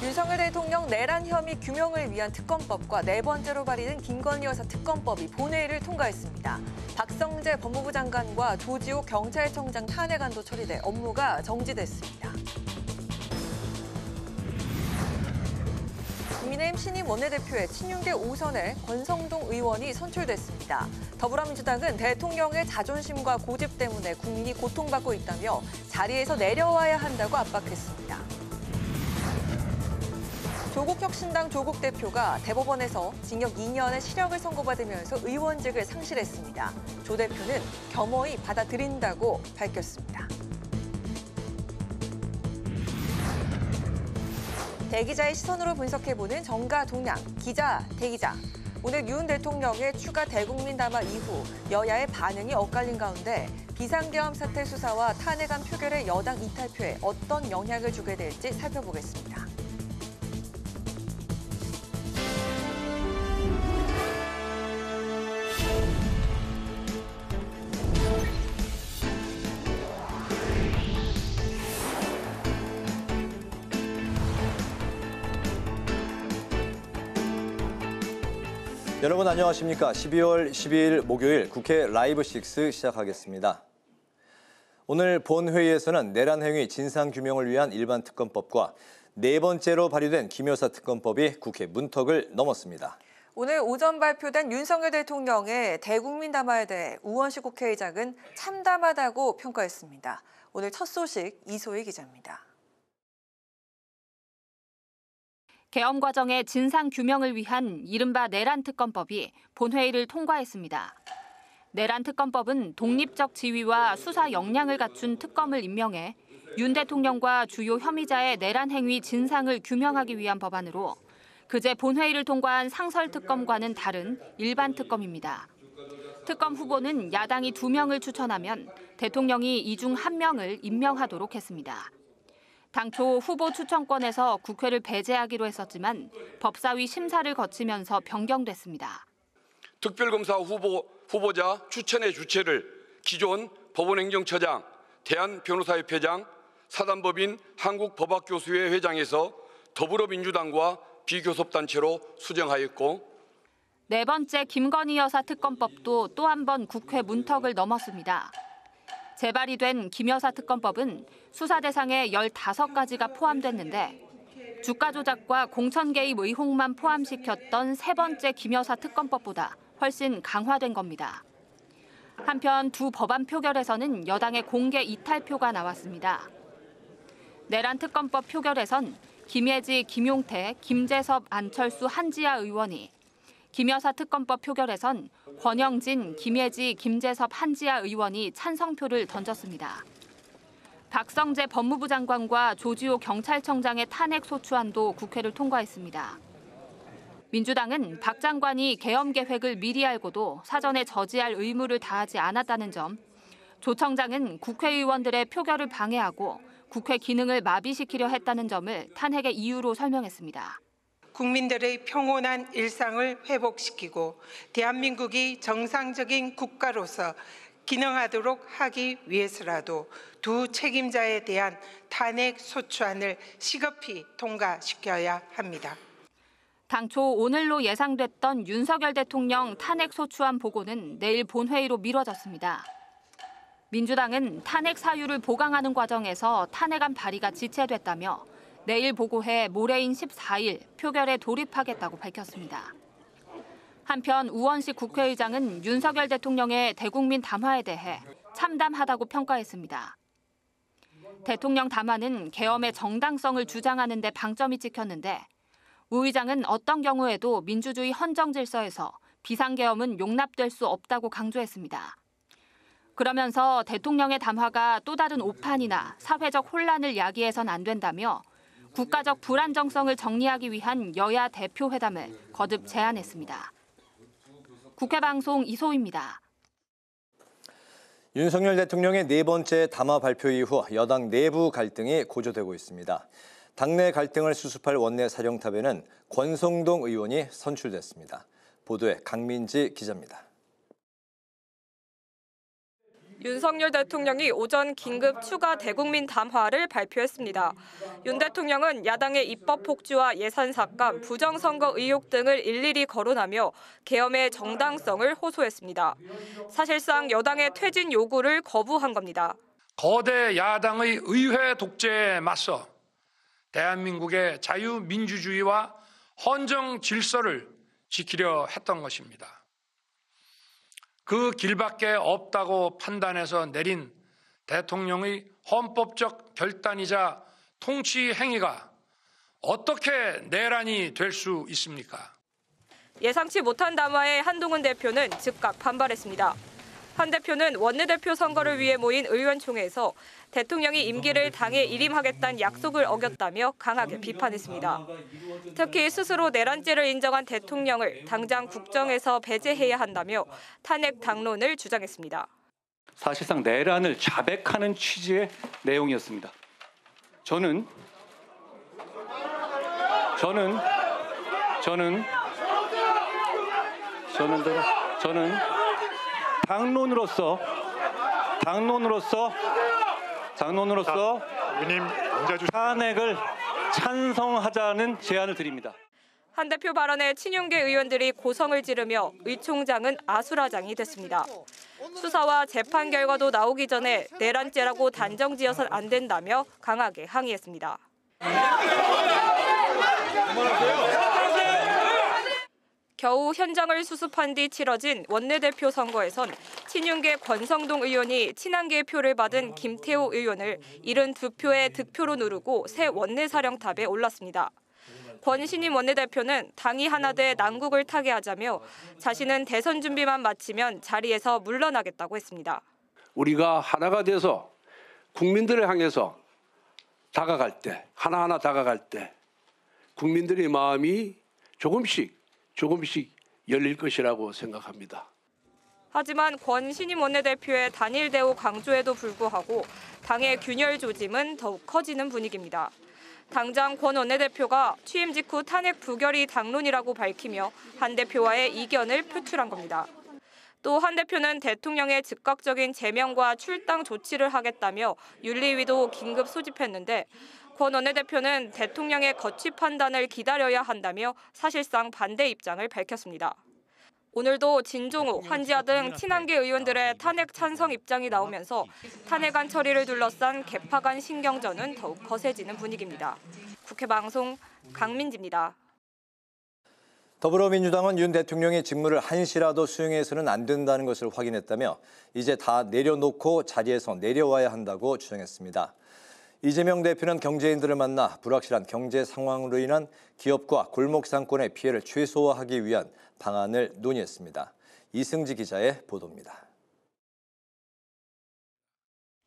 윤석열 대통령 내란 혐의 규명을 위한 특검법과 네 번째로 발의된 김건희 여사 특검법이 본회의를 통과했습니다. 박성재 법무부 장관과 조지호 경찰청장 탄핵안도 처리돼 업무가 정지됐습니다. 국민의힘 신임 원내대표의 친윤계 5선에 권성동 의원이 선출됐습니다. 더불어민주당은 대통령의 자존심과 고집 때문에 국민이 고통받고 있다며 자리에서 내려와야 한다고 압박했습니다. 조국혁신당 조국 대표가 대법원에서 징역 2년의 실형을 선고받으면서 의원직을 상실했습니다. 조 대표는 겸허히 받아들인다고 밝혔습니다. 대기자의 시선으로 분석해보는 정가 동향, 기자, 대기자. 오늘 윤 대통령의 추가 대국민 담화 이후 여야의 반응이 엇갈린 가운데 비상계엄 사태 수사와 탄핵안 표결의 여당 이탈표에 어떤 영향을 주게 될지 살펴보겠습니다. 여러분 안녕하십니까? 12월 12일 목요일 국회 라이브 6 시작하겠습니다. 오늘 본회의에서는 내란 행위 진상규명을 위한 일반 특검법과 네 번째로 발의된 김 여사 특검법이 국회 문턱을 넘었습니다. 오늘 오전 발표된 윤석열 대통령의 대국민 담화에 대해 우원식 국회의장은 참담하다고 평가했습니다. 오늘 첫 소식 이소희 기자입니다. 계엄 과정의 진상 규명을 위한 이른바 내란 특검법이 본회의를 통과했습니다. 내란 특검법은 독립적 지위와 수사 역량을 갖춘 특검을 임명해 윤 대통령과 주요 혐의자의 내란 행위 진상을 규명하기 위한 법안으로 그제 본회의를 통과한 상설 특검과는 다른 일반 특검입니다. 특검 후보는 야당이 2명을 추천하면 대통령이 이 중 1명을 임명하도록 했습니다. 당초 후보 추천권에서 국회를 배제하기로 했었지만 법사위 심사를 거치면서 변경됐습니다. 특별검사 후보자 추천의 주체를 기존 법원행정처장, 대한변호사협회장, 사단법인 한국법학교수회 회장에서 더불어민주당과 비교섭단체로 수정하였고 네 번째 김건희 여사 특검법도 또 한 번 국회 문턱을 넘었습니다. 재발이 된 김 여사 특검법은 수사 대상에 15가지가 포함됐는데 주가 조작과 공천 개입 의혹만 포함시켰던 세 번째 김 여사 특검법보다 훨씬 강화된 겁니다. 한편 두 법안 표결에서는 여당의 공개 이탈표가 나왔습니다. 내란 특검법 표결에선 김예지, 김용태, 김재섭, 안철수, 한지아 의원이, 김 여사 특검법 표결에선 권영진, 김예지, 김재섭, 한지아 의원이 찬성표를 던졌습니다. 박성재 법무부 장관과 조지호 경찰청장의 탄핵 소추안도 국회를 통과했습니다. 민주당은 박 장관이 계엄 계획을 미리 알고도 사전에 저지할 의무를 다하지 않았다는 점, 조 청장은 국회의원들의 표결을 방해하고 국회 기능을 마비시키려 했다는 점을 탄핵의 이유로 설명했습니다. 국민들의 평온한 일상을 회복시키고 대한민국이 정상적인 국가로서 기능하도록 하기 위해서라도 두 책임자에 대한 탄핵 소추안을 시급히 통과시켜야 합니다. 당초 오늘로 예상됐던 윤석열 대통령 탄핵 소추안 보고는 내일 본회의로 미뤄졌습니다. 민주당은 탄핵 사유를 보강하는 과정에서 탄핵안 발의가 지체됐다며 내일 보고해 모레인 14일 표결에 돌입하겠다고 밝혔습니다. 한편 우원식 국회의장은 윤석열 대통령의 대국민 담화에 대해 참담하다고 평가했습니다. 대통령 담화는 계엄의 정당성을 주장하는 데 방점이 찍혔는데 우 의장은 어떤 경우에도 민주주의 헌정 질서에서 비상계엄은 용납될 수 없다고 강조했습니다. 그러면서 대통령의 담화가 또 다른 오판이나 사회적 혼란을 야기해선 안 된다며 국가적 불안정성을 정리하기 위한 여야 대표 회담을 거듭 제안했습니다. 국회방송 이소희입니다. 윤석열 대통령의 네 번째 담화 발표 이후 여당 내부 갈등이 고조되고 있습니다. 당내 갈등을 수습할 원내 사령탑에는 권성동 의원이 선출됐습니다. 보도에 강민지 기자입니다. 윤석열 대통령이 오전 긴급 추가 대국민 담화를 발표했습니다. 윤 대통령은 야당의 입법 폭주와 예산 삭감, 부정선거 의혹 등을 일일이 거론하며 계엄의 정당성을 호소했습니다. 사실상 여당의 퇴진 요구를 거부한 겁니다. 거대 야당의 의회 독재에 맞서 대한민국의 자유민주주의와 헌정 질서를 지키려 했던 것입니다. 그 길밖에 없다고 판단해서 내린 대통령의 헌법적 결단이자 통치 행위가 어떻게 내란이 될 수 있습니까? 예상치 못한 담화에 한동훈 대표는 즉각 반발했습니다. 한 대표는 원내대표 선거를 위해 모인 의원총회에서 대통령이 임기를 당에 일임하겠다는 약속을 어겼다며 강하게 비판했습니다. 특히 스스로 내란죄를 인정한 대통령을 당장 국정에서 배제해야 한다며 탄핵 당론을 주장했습니다. 사실상 내란을 자백하는 취지의 내용이었습니다. 저는 당론으로서 탄핵을 찬성하자는 제안을 드립니다. 한 대표 발언에 친윤계 의원들이 고성을 지르며 의 총장은 아수라장이 됐습니다. 수사와 재판 결과도 나오기 전에 내란죄라고 단정지어선 안 된다며 강하게 항의했습니다. 겨우 현장을 수습한 뒤 치러진 원내대표 선거에선 친윤계 권성동 의원이 친한계 표를 받은 김태호 의원을 72표의 득표로 누르고 새 원내사령탑에 올랐습니다. 권신임 원내대표는 당이 하나 돼 난국을 타게 하자며 자신은 대선 준비만 마치면 자리에서 물러나겠다고 했습니다. 우리가 하나가 돼서 국민들을 향해서 다가갈 때, 하나하나 다가갈 때 국민들의 마음이 조금씩 열릴 것이라고 생각합니다. 하지만 권신임 원내대표의 단일 대우 강조에도 불구하고 당의 균열 조짐은 더욱 커지는 분위기입니다. 당장 권 원내대표가 취임 직후 탄핵 부결이 당론이라고 밝히며 한 대표와의 이견을 표출한 겁니다. 또 한 대표는 대통령의 즉각적인 제명과 출당 조치를 하겠다며 윤리위도 긴급 소집했는데 권 원내대표는 대통령의 거취 판단을 기다려야 한다며 사실상 반대 입장을 밝혔습니다. 오늘도 진종우, 한지아 등 친한계 의원들의 탄핵 찬성 입장이 나오면서 탄핵안 처리를 둘러싼 개파 간 신경전은 더욱 거세지는 분위기입니다. 국회 방송 강민지입니다. 더불어민주당은 윤 대통령의 직무를 한시라도 수행해서는 안 된다는 것을 확인했다며 이제 다 내려놓고 자리에서 내려와야 한다고 주장했습니다. 이재명 대표는 경제인들을 만나 불확실한 경제 상황으로 인한 기업과 골목 상권의 피해를 최소화하기 위한 방안을 논의했습니다. 이승지 기자의 보도입니다.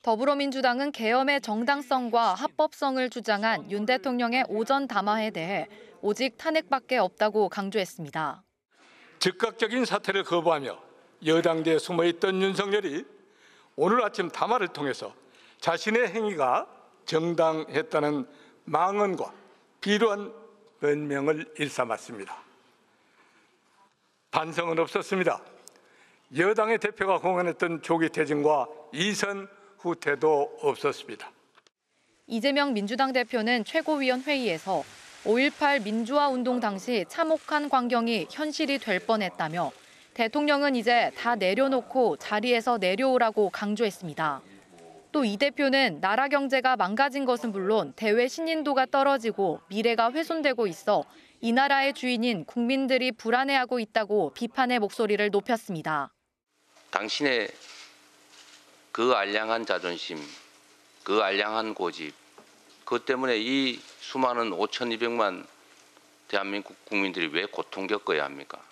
더불어민주당은 계엄의 정당성과 합법성을 주장한 윤 대통령의 오전 담화에 대해 오직 탄핵밖에 없다고 강조했습니다. 즉각적인 사퇴를 거부하며 여당대에 숨어있던 윤석열이 오늘 아침 담화를 통해서 자신의 행위가 정당했다는 망언과 비루한 변명을 일삼았습니다. 반성은 없었습니다. 여당의 대표가 공언했던 조기 퇴진과 이선 후퇴도 없었습니다. 이재명 민주당 대표는 최고위원 회의에서 5.18 민주화 운동 당시 참혹한 광경이 현실이 될 뻔했다며 대통령은 이제 다 내려놓고 자리에서 내려오라고 강조했습니다. 또 이 대표는 나라 경제가 망가진 것은 물론 대외 신인도가 떨어지고 미래가 훼손되고 있어 이 나라의 주인인 국민들이 불안해하고 있다고 비판의 목소리를 높였습니다. 당신의 그 알량한 자존심, 그 알량한 고집, 그것 때문에 이 수많은 5,200만 대한민국 국민들이 왜 고통 겪어야 합니까?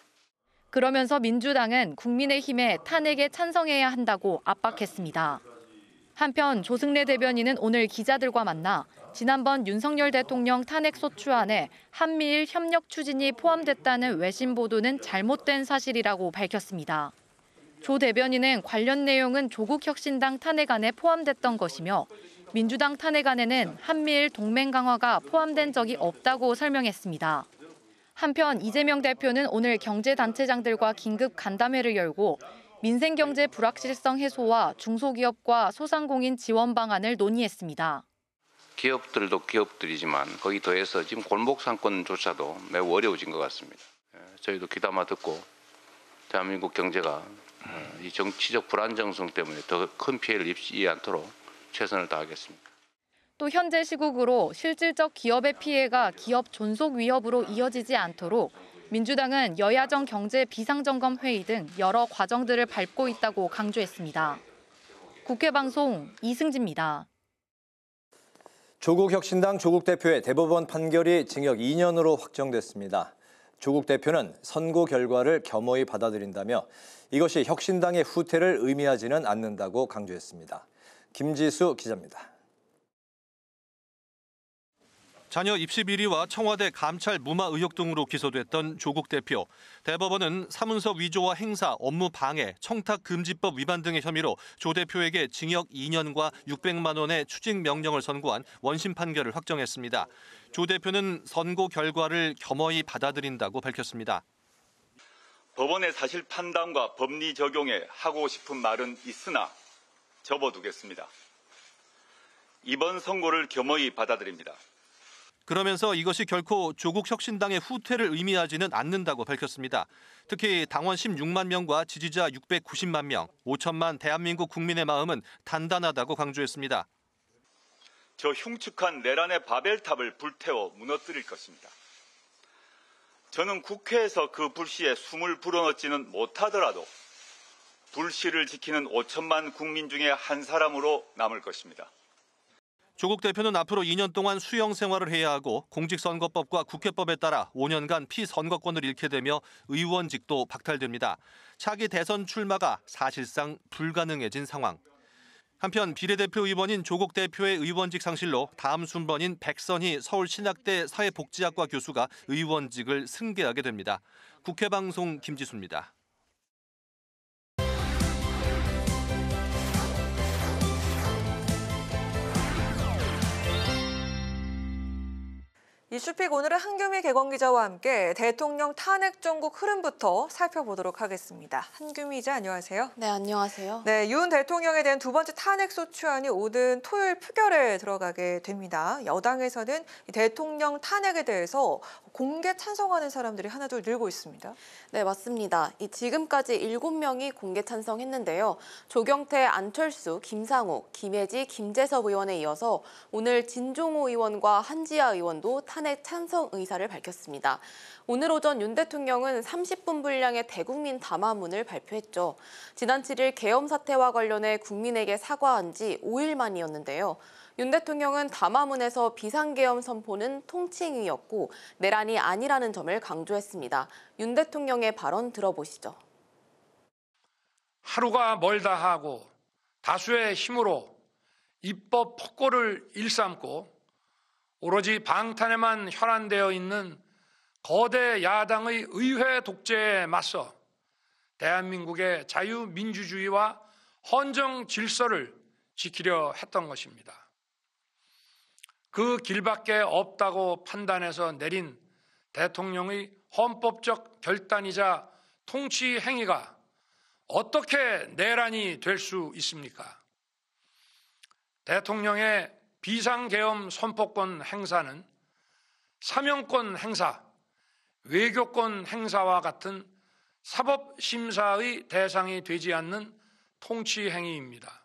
그러면서 민주당은 국민의힘에 탄핵에 찬성해야 한다고 압박했습니다. 한편 조승래 대변인은 오늘 기자들과 만나 지난번 윤석열 대통령 탄핵 소추안에 한미일 협력 추진이 포함됐다는 외신 보도는 잘못된 사실이라고 밝혔습니다. 조 대변인은 관련 내용은 조국혁신당 탄핵안에 포함됐던 것이며 민주당 탄핵안에는 한미일 동맹 강화가 포함된 적이 없다고 설명했습니다. 한편 이재명 대표는 오늘 경제단체장들과 긴급 간담회를 열고 민생경제 불확실성 해소와 중소기업과 소상공인 지원 방안을 논의했습니다. 기업들도 기업들이지만 거기 더해서 지금 골목 상권조차도 매우 어려워진 것 같습니다. 저희도 귀담아 듣고 대한민국 경제가 이 정치적 불안정성 때문에 더 큰 피해를 입지 않도록 최선을 다하겠습니다. 또 현재 시국으로 실질적 기업의 피해가 기업 존속 위협으로 이어지지 않도록 민주당은 여야정 경제 비상점검 회의 등 여러 과정들을 밟고 있다고 강조했습니다. 국회 방송 이승지입니다. 조국 혁신당 조국 대표의 대법원 판결이 징역 2년으로 확정됐습니다. 조국 대표는 선고 결과를 겸허히 받아들인다며 이것이 혁신당의 후퇴를 의미하지는 않는다고 강조했습니다. 김지수 기자입니다. 자녀 입시 비리와 청와대 감찰 무마 의혹 등으로 기소됐던 조국 대표. 대법원은 사문서 위조와 행사, 업무 방해, 청탁 금지법 위반 등의 혐의로 조 대표에게 징역 2년과 600만 원의 추징 명령을 선고한 원심 판결을 확정했습니다. 조 대표는 선고 결과를 겸허히 받아들인다고 밝혔습니다. 법원의 사실 판단과 법리 적용에 하고 싶은 말은 있으나 접어두겠습니다. 이번 선고를 겸허히 받아들입니다. 그러면서 이것이 결코 조국 혁신당의 후퇴를 의미하지는 않는다고 밝혔습니다. 특히 당원 16만 명과 지지자 690만 명, 5천만 대한민국 국민의 마음은 단단하다고 강조했습니다. 저 흉측한 내란의 바벨탑을 불태워 무너뜨릴 것입니다. 저는 국회에서 그 불씨에 숨을 불어넣지는 못하더라도 불씨를 지키는 5천만 국민 중에 한 사람으로 남을 것입니다. 조국 대표는 앞으로 2년 동안 수용 생활을 해야 하고 공직선거법과 국회법에 따라 5년간 피선거권을 잃게 되며 의원직도 박탈됩니다. 차기 대선 출마가 사실상 불가능해진 상황. 한편 비례대표 의원인 조국 대표의 의원직 상실로 다음 순번인 백선희 서울신학대 사회복지학과 교수가 의원직을 승계하게 됩니다. 국회방송 김지수입니다. 이슈픽 오늘은 한규미 개건기자와 함께 대통령 탄핵 정국 흐름부터 살펴보도록 하겠습니다. 한규미 기자 안녕하세요. 네, 안녕하세요. 네, 윤 대통령에 대한 두 번째 탄핵소추안이 오는 토요일 표결에 들어가게 됩니다. 여당에서는 대통령 탄핵에 대해서 공개 찬성하는 사람들이 하나둘 늘고 있습니다. 네, 맞습니다. 지금까지 7명이 공개 찬성했는데요. 조경태, 안철수, 김상욱, 김혜지, 김재섭 의원에 이어서 오늘 진종호 의원과 한지아 의원도 탄핵 찬성 의사를 밝혔습니다. 오늘 오전 윤 대통령은 30분 분량의 대국민 담화문을 발표했죠. 지난 7일 계엄 사태와 관련해 국민에게 사과한 지 5일 만이었는데요. 윤 대통령은 담화문에서 비상계엄 선포는 통칭이었고 내란이 아니라는 점을 강조했습니다. 윤 대통령의 발언 들어보시죠. 하루가 멀다 하고 다수의 힘으로 입법 폭고를 일삼고 오로지 방탄에만 혈안되어 있는 거대 야당의 의회 독재에 맞서 대한민국의 자유민주주의와 헌정 질서를 지키려 했던 것입니다. 그 길밖에 없다고 판단해서 내린 대통령의 헌법적 결단이자 통치 행위가 어떻게 내란이 될 수 있습니까? 대통령의 비상계엄 선포권 행사는 사명권 행사, 외교권 행사와 같은 사법심사의 대상이 되지 않는 통치 행위입니다.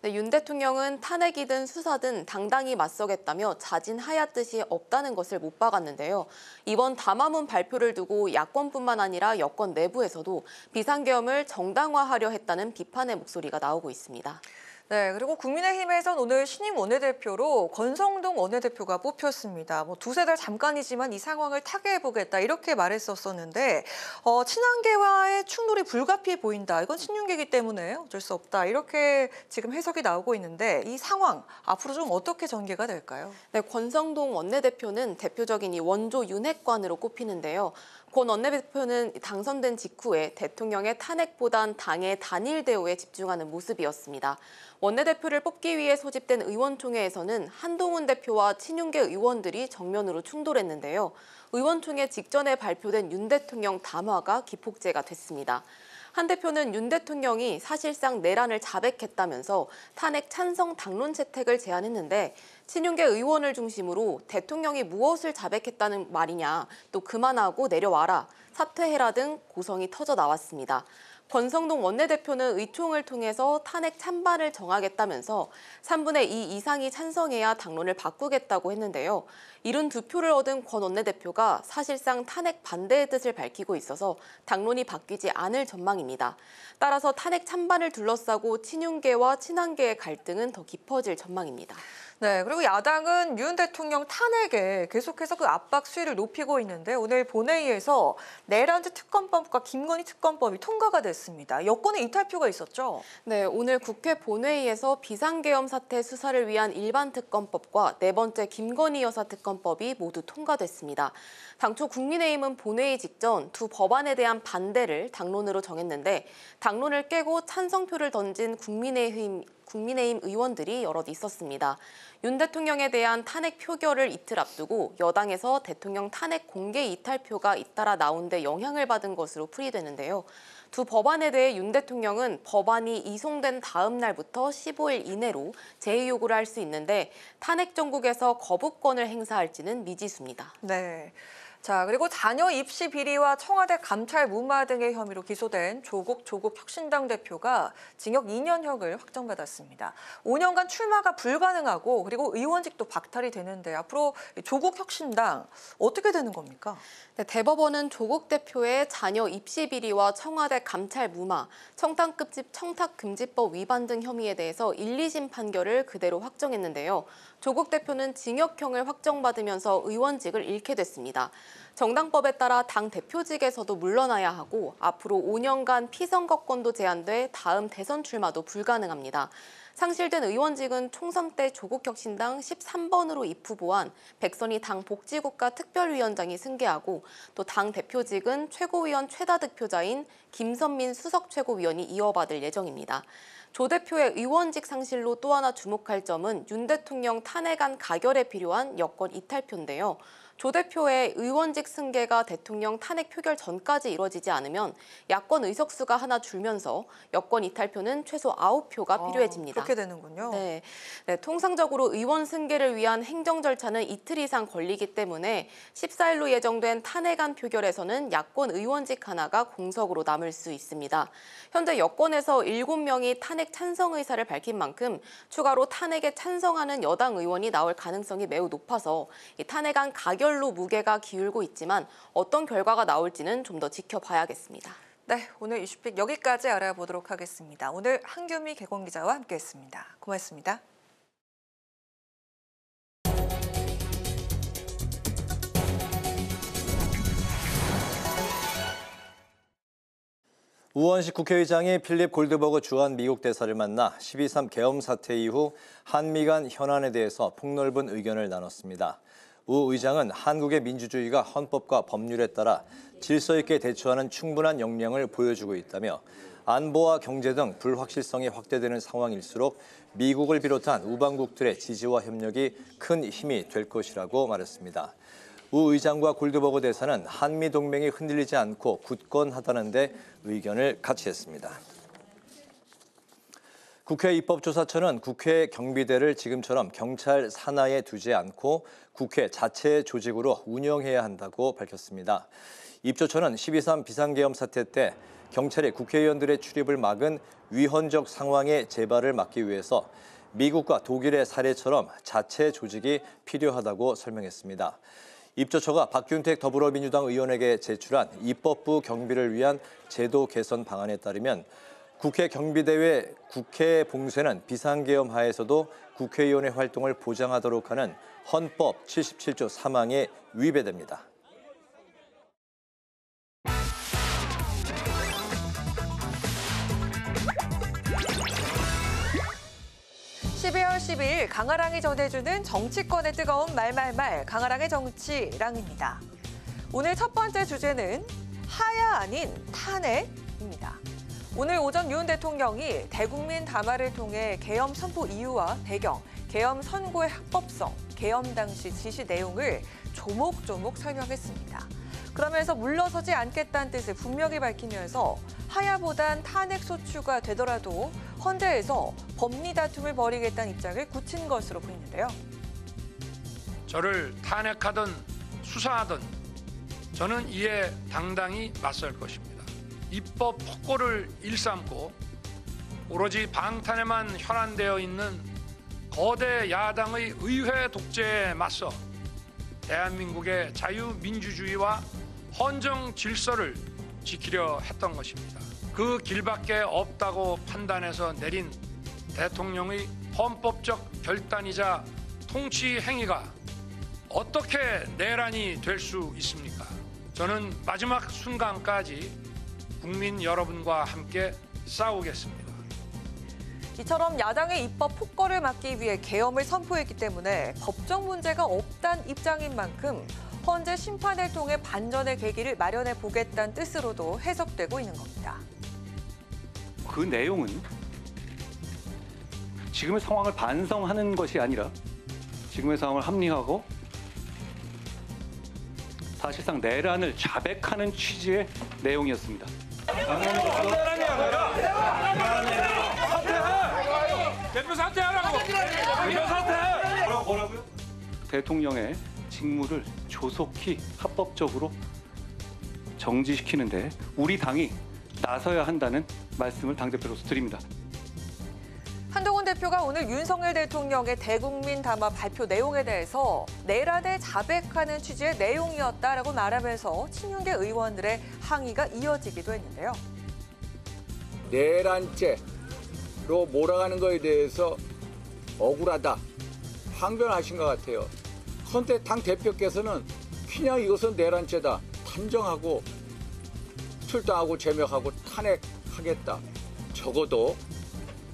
네, 윤 대통령은 탄핵이든 수사든 당당히 맞서겠다며 자진하야 뜻이 없다는 것을 못 박았는데요. 이번 담화문 발표를 두고 야권뿐만 아니라 여권 내부에서도 비상계엄을 정당화하려 했다는 비판의 목소리가 나오고 있습니다. 네, 그리고 국민의힘에선 오늘 신임 원내대표로 권성동 원내대표가 뽑혔습니다. 두세 달 잠깐이지만 이 상황을 타개해보겠다 이렇게 말했었는데 친한계와의 충돌이 불가피해 보인다. 이건 친윤계이기 때문에 어쩔 수 없다. 이렇게 지금 해석이 나오고 있는데 이 상황 앞으로 좀 어떻게 전개가 될까요? 네, 권성동 원내대표는 대표적인 이 원조 윤핵관으로 꼽히는데요. 권 원내대표는 당선된 직후에 대통령의 탄핵보단 당의 단일 대우에 집중하는 모습이었습니다. 원내대표를 뽑기 위해 소집된 의원총회에서는 한동훈 대표와 친윤계 의원들이 정면으로 충돌했는데요. 의원총회 직전에 발표된 윤 대통령 담화가 기폭제가 됐습니다. 한 대표는 윤 대통령이 사실상 내란을 자백했다면서 탄핵 찬성 당론 채택을 제안했는데 친윤계 의원을 중심으로 대통령이 무엇을 자백했다는 말이냐, 또 그만하고 내려와라, 사퇴해라 등 고성이 터져 나왔습니다. 권성동 원내대표는 의총을 통해서 탄핵 찬반을 정하겠다면서 3분의 2 이상이 찬성해야 당론을 바꾸겠다고 했는데요. 72표를 얻은 권 원내대표가 사실상 탄핵 반대의 뜻을 밝히고 있어서 당론이 바뀌지 않을 전망입니다. 따라서 탄핵 찬반을 둘러싸고 친윤계와 친한계의 갈등은 더 깊어질 전망입니다. 네, 그리고 야당은 윤 대통령 탄핵에 계속해서 그 압박 수위를 높이고 있는데 오늘 본회의에서 내란제 특검법과 김건희 특검법이 통과가 됐습니다. 여권의 이탈표가 있었죠? 네, 오늘 국회 본회의에서 비상계엄 사태 수사를 위한 일반특검법과 네 번째 김건희 여사 특검법이 모두 통과됐습니다. 당초 국민의힘은 본회의 직전 두 법안에 대한 반대를 당론으로 정했는데 당론을 깨고 찬성표를 던진 국민의힘 의원들이 여럿 있었습니다. 윤 대통령에 대한 탄핵 표결을 이틀 앞두고 여당에서 대통령 탄핵 공개 이탈표가 잇따라 나온 데 영향을 받은 것으로 풀이되는데요. 두 법안에 대해 윤 대통령은 법안이 이송된 다음 날부터 15일 이내로 제의 요구를 할 수 있는데 탄핵 정국에서 거부권을 행사할지는 미지수입니다. 네. 자, 그리고 자녀 입시 비리와 청와대 감찰 무마 등의 혐의로 기소된 조국 혁신당 대표가 징역 2년형을 확정받았습니다. 5년간 출마가 불가능하고 그리고 의원직도 박탈이 되는데 앞으로 조국 혁신당 어떻게 되는 겁니까? 네, 대법원은 조국 대표의 자녀 입시 비리와 청와대 감찰 무마, 청탁금지법 위반 등 혐의에 대해서 1, 2심 판결을 그대로 확정했는데요. 조국 대표는 징역형을 확정받으면서 의원직을 잃게 됐습니다. 정당법에 따라 당 대표직에서도 물러나야 하고 앞으로 5년간 피선거권도 제한돼 다음 대선 출마도 불가능합니다. 상실된 의원직은 총선 때 조국혁신당 13번으로 입후보한 백선희 당 복지국가 특별위원장이 승계하고 또 당 대표직은 최고위원 최다 득표자인 김선민 수석 최고위원이 이어받을 예정입니다. 조 대표의 의원직 상실로 또 하나 주목할 점은 윤 대통령 탄핵안 가결에 필요한 여권 이탈표인데요. 조 대표의 의원직 승계가 대통령 탄핵 표결 전까지 이뤄지지 않으면 야권 의석수가 하나 줄면서 여권 이탈표는 최소 9표가 필요해집니다. 그렇게 되는군요. 네, 통상적으로 의원 승계를 위한 행정 절차는 이틀 이상 걸리기 때문에 14일로 예정된 탄핵안 표결에서는 야권 의원직 하나가 공석으로 남을 수 있습니다. 현재 여권에서 7명이 탄핵 찬성 의사를 밝힌 만큼 추가로 탄핵에 찬성하는 여당 의원이 나올 가능성이 매우 높아서 이 탄핵안 가결 로 무게가 기울고 있지만 어떤 결과가 나올지는 좀 더 지켜봐야겠습니다. 네, 오늘 이슈픽 여기까지 알아보도록 하겠습니다. 오늘 한규미 개공기자와 함께했습니다. 고맙습니다. 우원식 국회의장이 필립 골드버그 주한 미국 대사를 만나 12.3 계엄 사태 이후 한미 간 현안에 대해서 폭넓은 의견을 나눴습니다. 우 의장은 한국의 민주주의가 헌법과 법률에 따라 질서 있게 대처하는 충분한 역량을 보여주고 있다며 안보와 경제 등 불확실성이 확대되는 상황일수록 미국을 비롯한 우방국들의 지지와 협력이 큰 힘이 될 것이라고 말했습니다. 우 의장과 골드버그 대사는 한미 동맹이 흔들리지 않고 굳건하다는 데 의견을 같이 했습니다. 국회 입법조사처는 국회 경비대를 지금처럼 경찰 산하에 두지 않고 국회 자체 조직으로 운영해야 한다고 밝혔습니다. 입조처는 12.3 비상계엄 사태 때 경찰이 국회의원들의 출입을 막은 위헌적 상황의 재발을 막기 위해서 미국과 독일의 사례처럼 자체 조직이 필요하다고 설명했습니다. 입조처가 박균택 더불어민주당 의원에게 제출한 입법부 경비를 위한 제도 개선 방안에 따르면 국회 경비대회 국회 봉쇄는 비상계엄 하에서도 국회의원의 활동을 보장하도록 하는 헌법 77조 3항에 위배됩니다. 12월 12일 강아랑이 전해주는 정치권의 뜨거운 말말말 강아랑의 정치랑입니다. 오늘 첫 번째 주제는 하야 아닌 탄핵입니다. 오늘 오전 윤 대통령이 대국민 담화를 통해 계엄 선포 이유와 배경, 계엄 선고의 합법성, 계엄 당시 지시 내용을 조목조목 설명했습니다. 그러면서 물러서지 않겠다는 뜻을 분명히 밝히면서 하야보단 탄핵 소추가 되더라도 헌재에서 법리 다툼을 벌이겠다는 입장을 굳힌 것으로 보이는데요. 저를 탄핵하든 수사하든 저는 이에 당당히 맞설 것입니다. 입법 폭고를 일삼고 오로지 방탄에만 현안되어 있는 거대 야당의 의회 독재에 맞서 대한민국의 자유민주주의와 헌정 질서를 지키려 했던 것입니다. 그 길밖에 없다고 판단해서 내린 대통령의 헌법적 결단이자 통치 행위가 어떻게 내란이 될 수 있습니까? 저는 마지막 순간까지 국민 여러분과 함께 싸우겠습니다. 이처럼 야당의 입법 폭거를 막기 위해 계엄을 선포했기 때문에 법적 문제가 없다는 입장인 만큼 헌재 심판을 통해 반전의 계기를 마련해 보겠다는 뜻으로도 해석되고 있는 겁니다. 그 내용은 지금의 상황을 반성하는 것이 아니라 지금의 상황을 합리화하고 사실상 내란을 자백하는 취지의 내용이었습니다. 대표 사퇴하라고. 대표 사퇴. 뭐라고요? 대통령의 직무를 조속히 합법적으로 정지시키는데 우리 당이 나서야 한다는 말씀을 당대표로서 드립니다. 한동훈 대표가 오늘 윤석열 대통령의 대국민 담화 발표 내용에 대해서 내란에 자백하는 취지의 내용이었다라고 말하면서 친윤계 의원들의 항의가 이어지기도 했는데요. 내란죄로 몰아가는 거에 대해서 억울하다, 항변하신 것 같아요. 그런데 당 대표께서는 그냥 이것은 내란죄다, 단정하고 출당하고 제명하고 탄핵하겠다. 적어도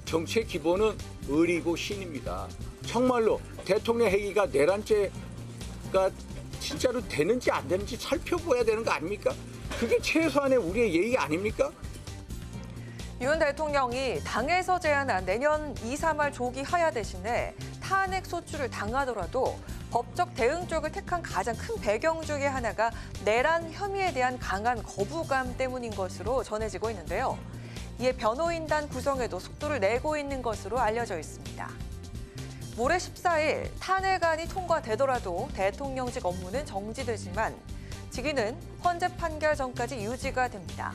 정치의 기본은 의리고 신입니다. 정말로 대통령 행위가 내란죄가 진짜로 되는지 안 되는지 살펴봐야 되는 거 아닙니까? 그게 최소한의 우리의 예의 아닙니까? 윤 대통령이 당에서 제안한 내년 2, 3월 조기 하야 대신에 탄핵 소추를 당하더라도 법적 대응 쪽을 택한 가장 큰 배경 중에 하나가 내란 혐의에 대한 강한 거부감 때문인 것으로 전해지고 있는데요. 이에 변호인단 구성에도 속도를 내고 있는 것으로 알려져 있습니다. 모레 14일 탄핵안이 통과되더라도 대통령직 업무는 정지되지만 직위는 헌재 판결 전까지 유지가 됩니다.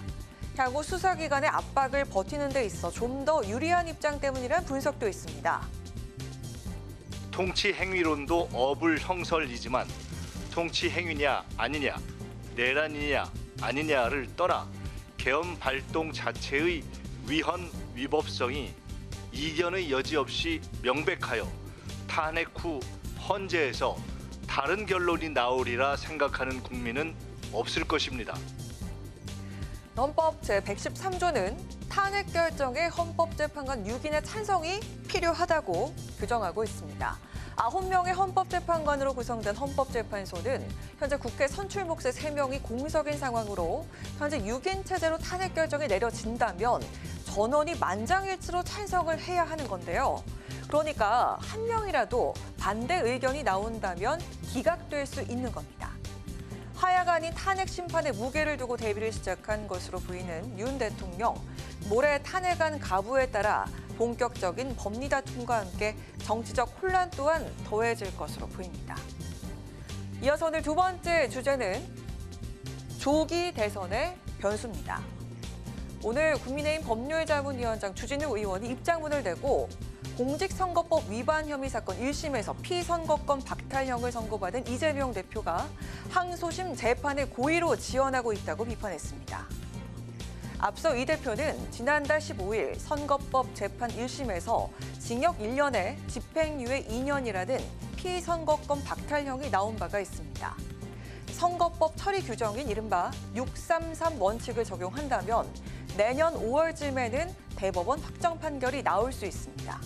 향후 수사기관의 압박을 버티는 데 있어 좀 더 유리한 입장 때문이라는 분석도 있습니다. 통치 행위론도 어불형설이지만 통치 행위냐 아니냐, 내란이냐 아니냐를 떠나 계엄 발동 자체의 위헌 위법성이 이견의 여지 없이 명백하여 탄핵 후 헌재에서 다른 결론이 나오리라 생각하는 국민은 없을 것입니다. 헌법 제113조는 탄핵 결정에 헌법재판관 6인의 찬성이 필요하다고 규정하고 있습니다. 9명의 헌법재판관으로 구성된 헌법재판소는 현재 국회 선출 목세 3명이 공석인 상황으로 현재 6인 체제로 탄핵 결정이 내려진다면 전원이 만장일치로 찬성을 해야 하는 건데요. 그러니까 한 명이라도 반대 의견이 나온다면 기각될 수 있는 겁니다. 하야가 아닌 탄핵 심판에 무게를 두고 대비를 시작한 것으로 보이는 윤 대통령. 모레 탄핵안 가부에 따라 본격적인 법리 다툼과 함께 정치적 혼란 또한 더해질 것으로 보입니다. 이어서 오늘 두 번째 주제는 조기 대선의 변수입니다. 오늘 국민의힘 법률자문위원장 주진우 의원이 입장문을 내고 공직선거법 위반 혐의 사건 1심에서 피선거권 박탈형을 선고받은 이재명 대표가 항소심 재판을 고의로 지연하고 있다고 비판했습니다. 앞서 이 대표는 지난달 15일 선거법 재판 1심에서 징역 1년에 집행유예 2년이라는 피선거권 박탈형이 나온 바가 있습니다. 선거법 처리 규정인 이른바 633 원칙을 적용한다면 내년 5월쯤에는 대법원 확정 판결이 나올 수 있습니다.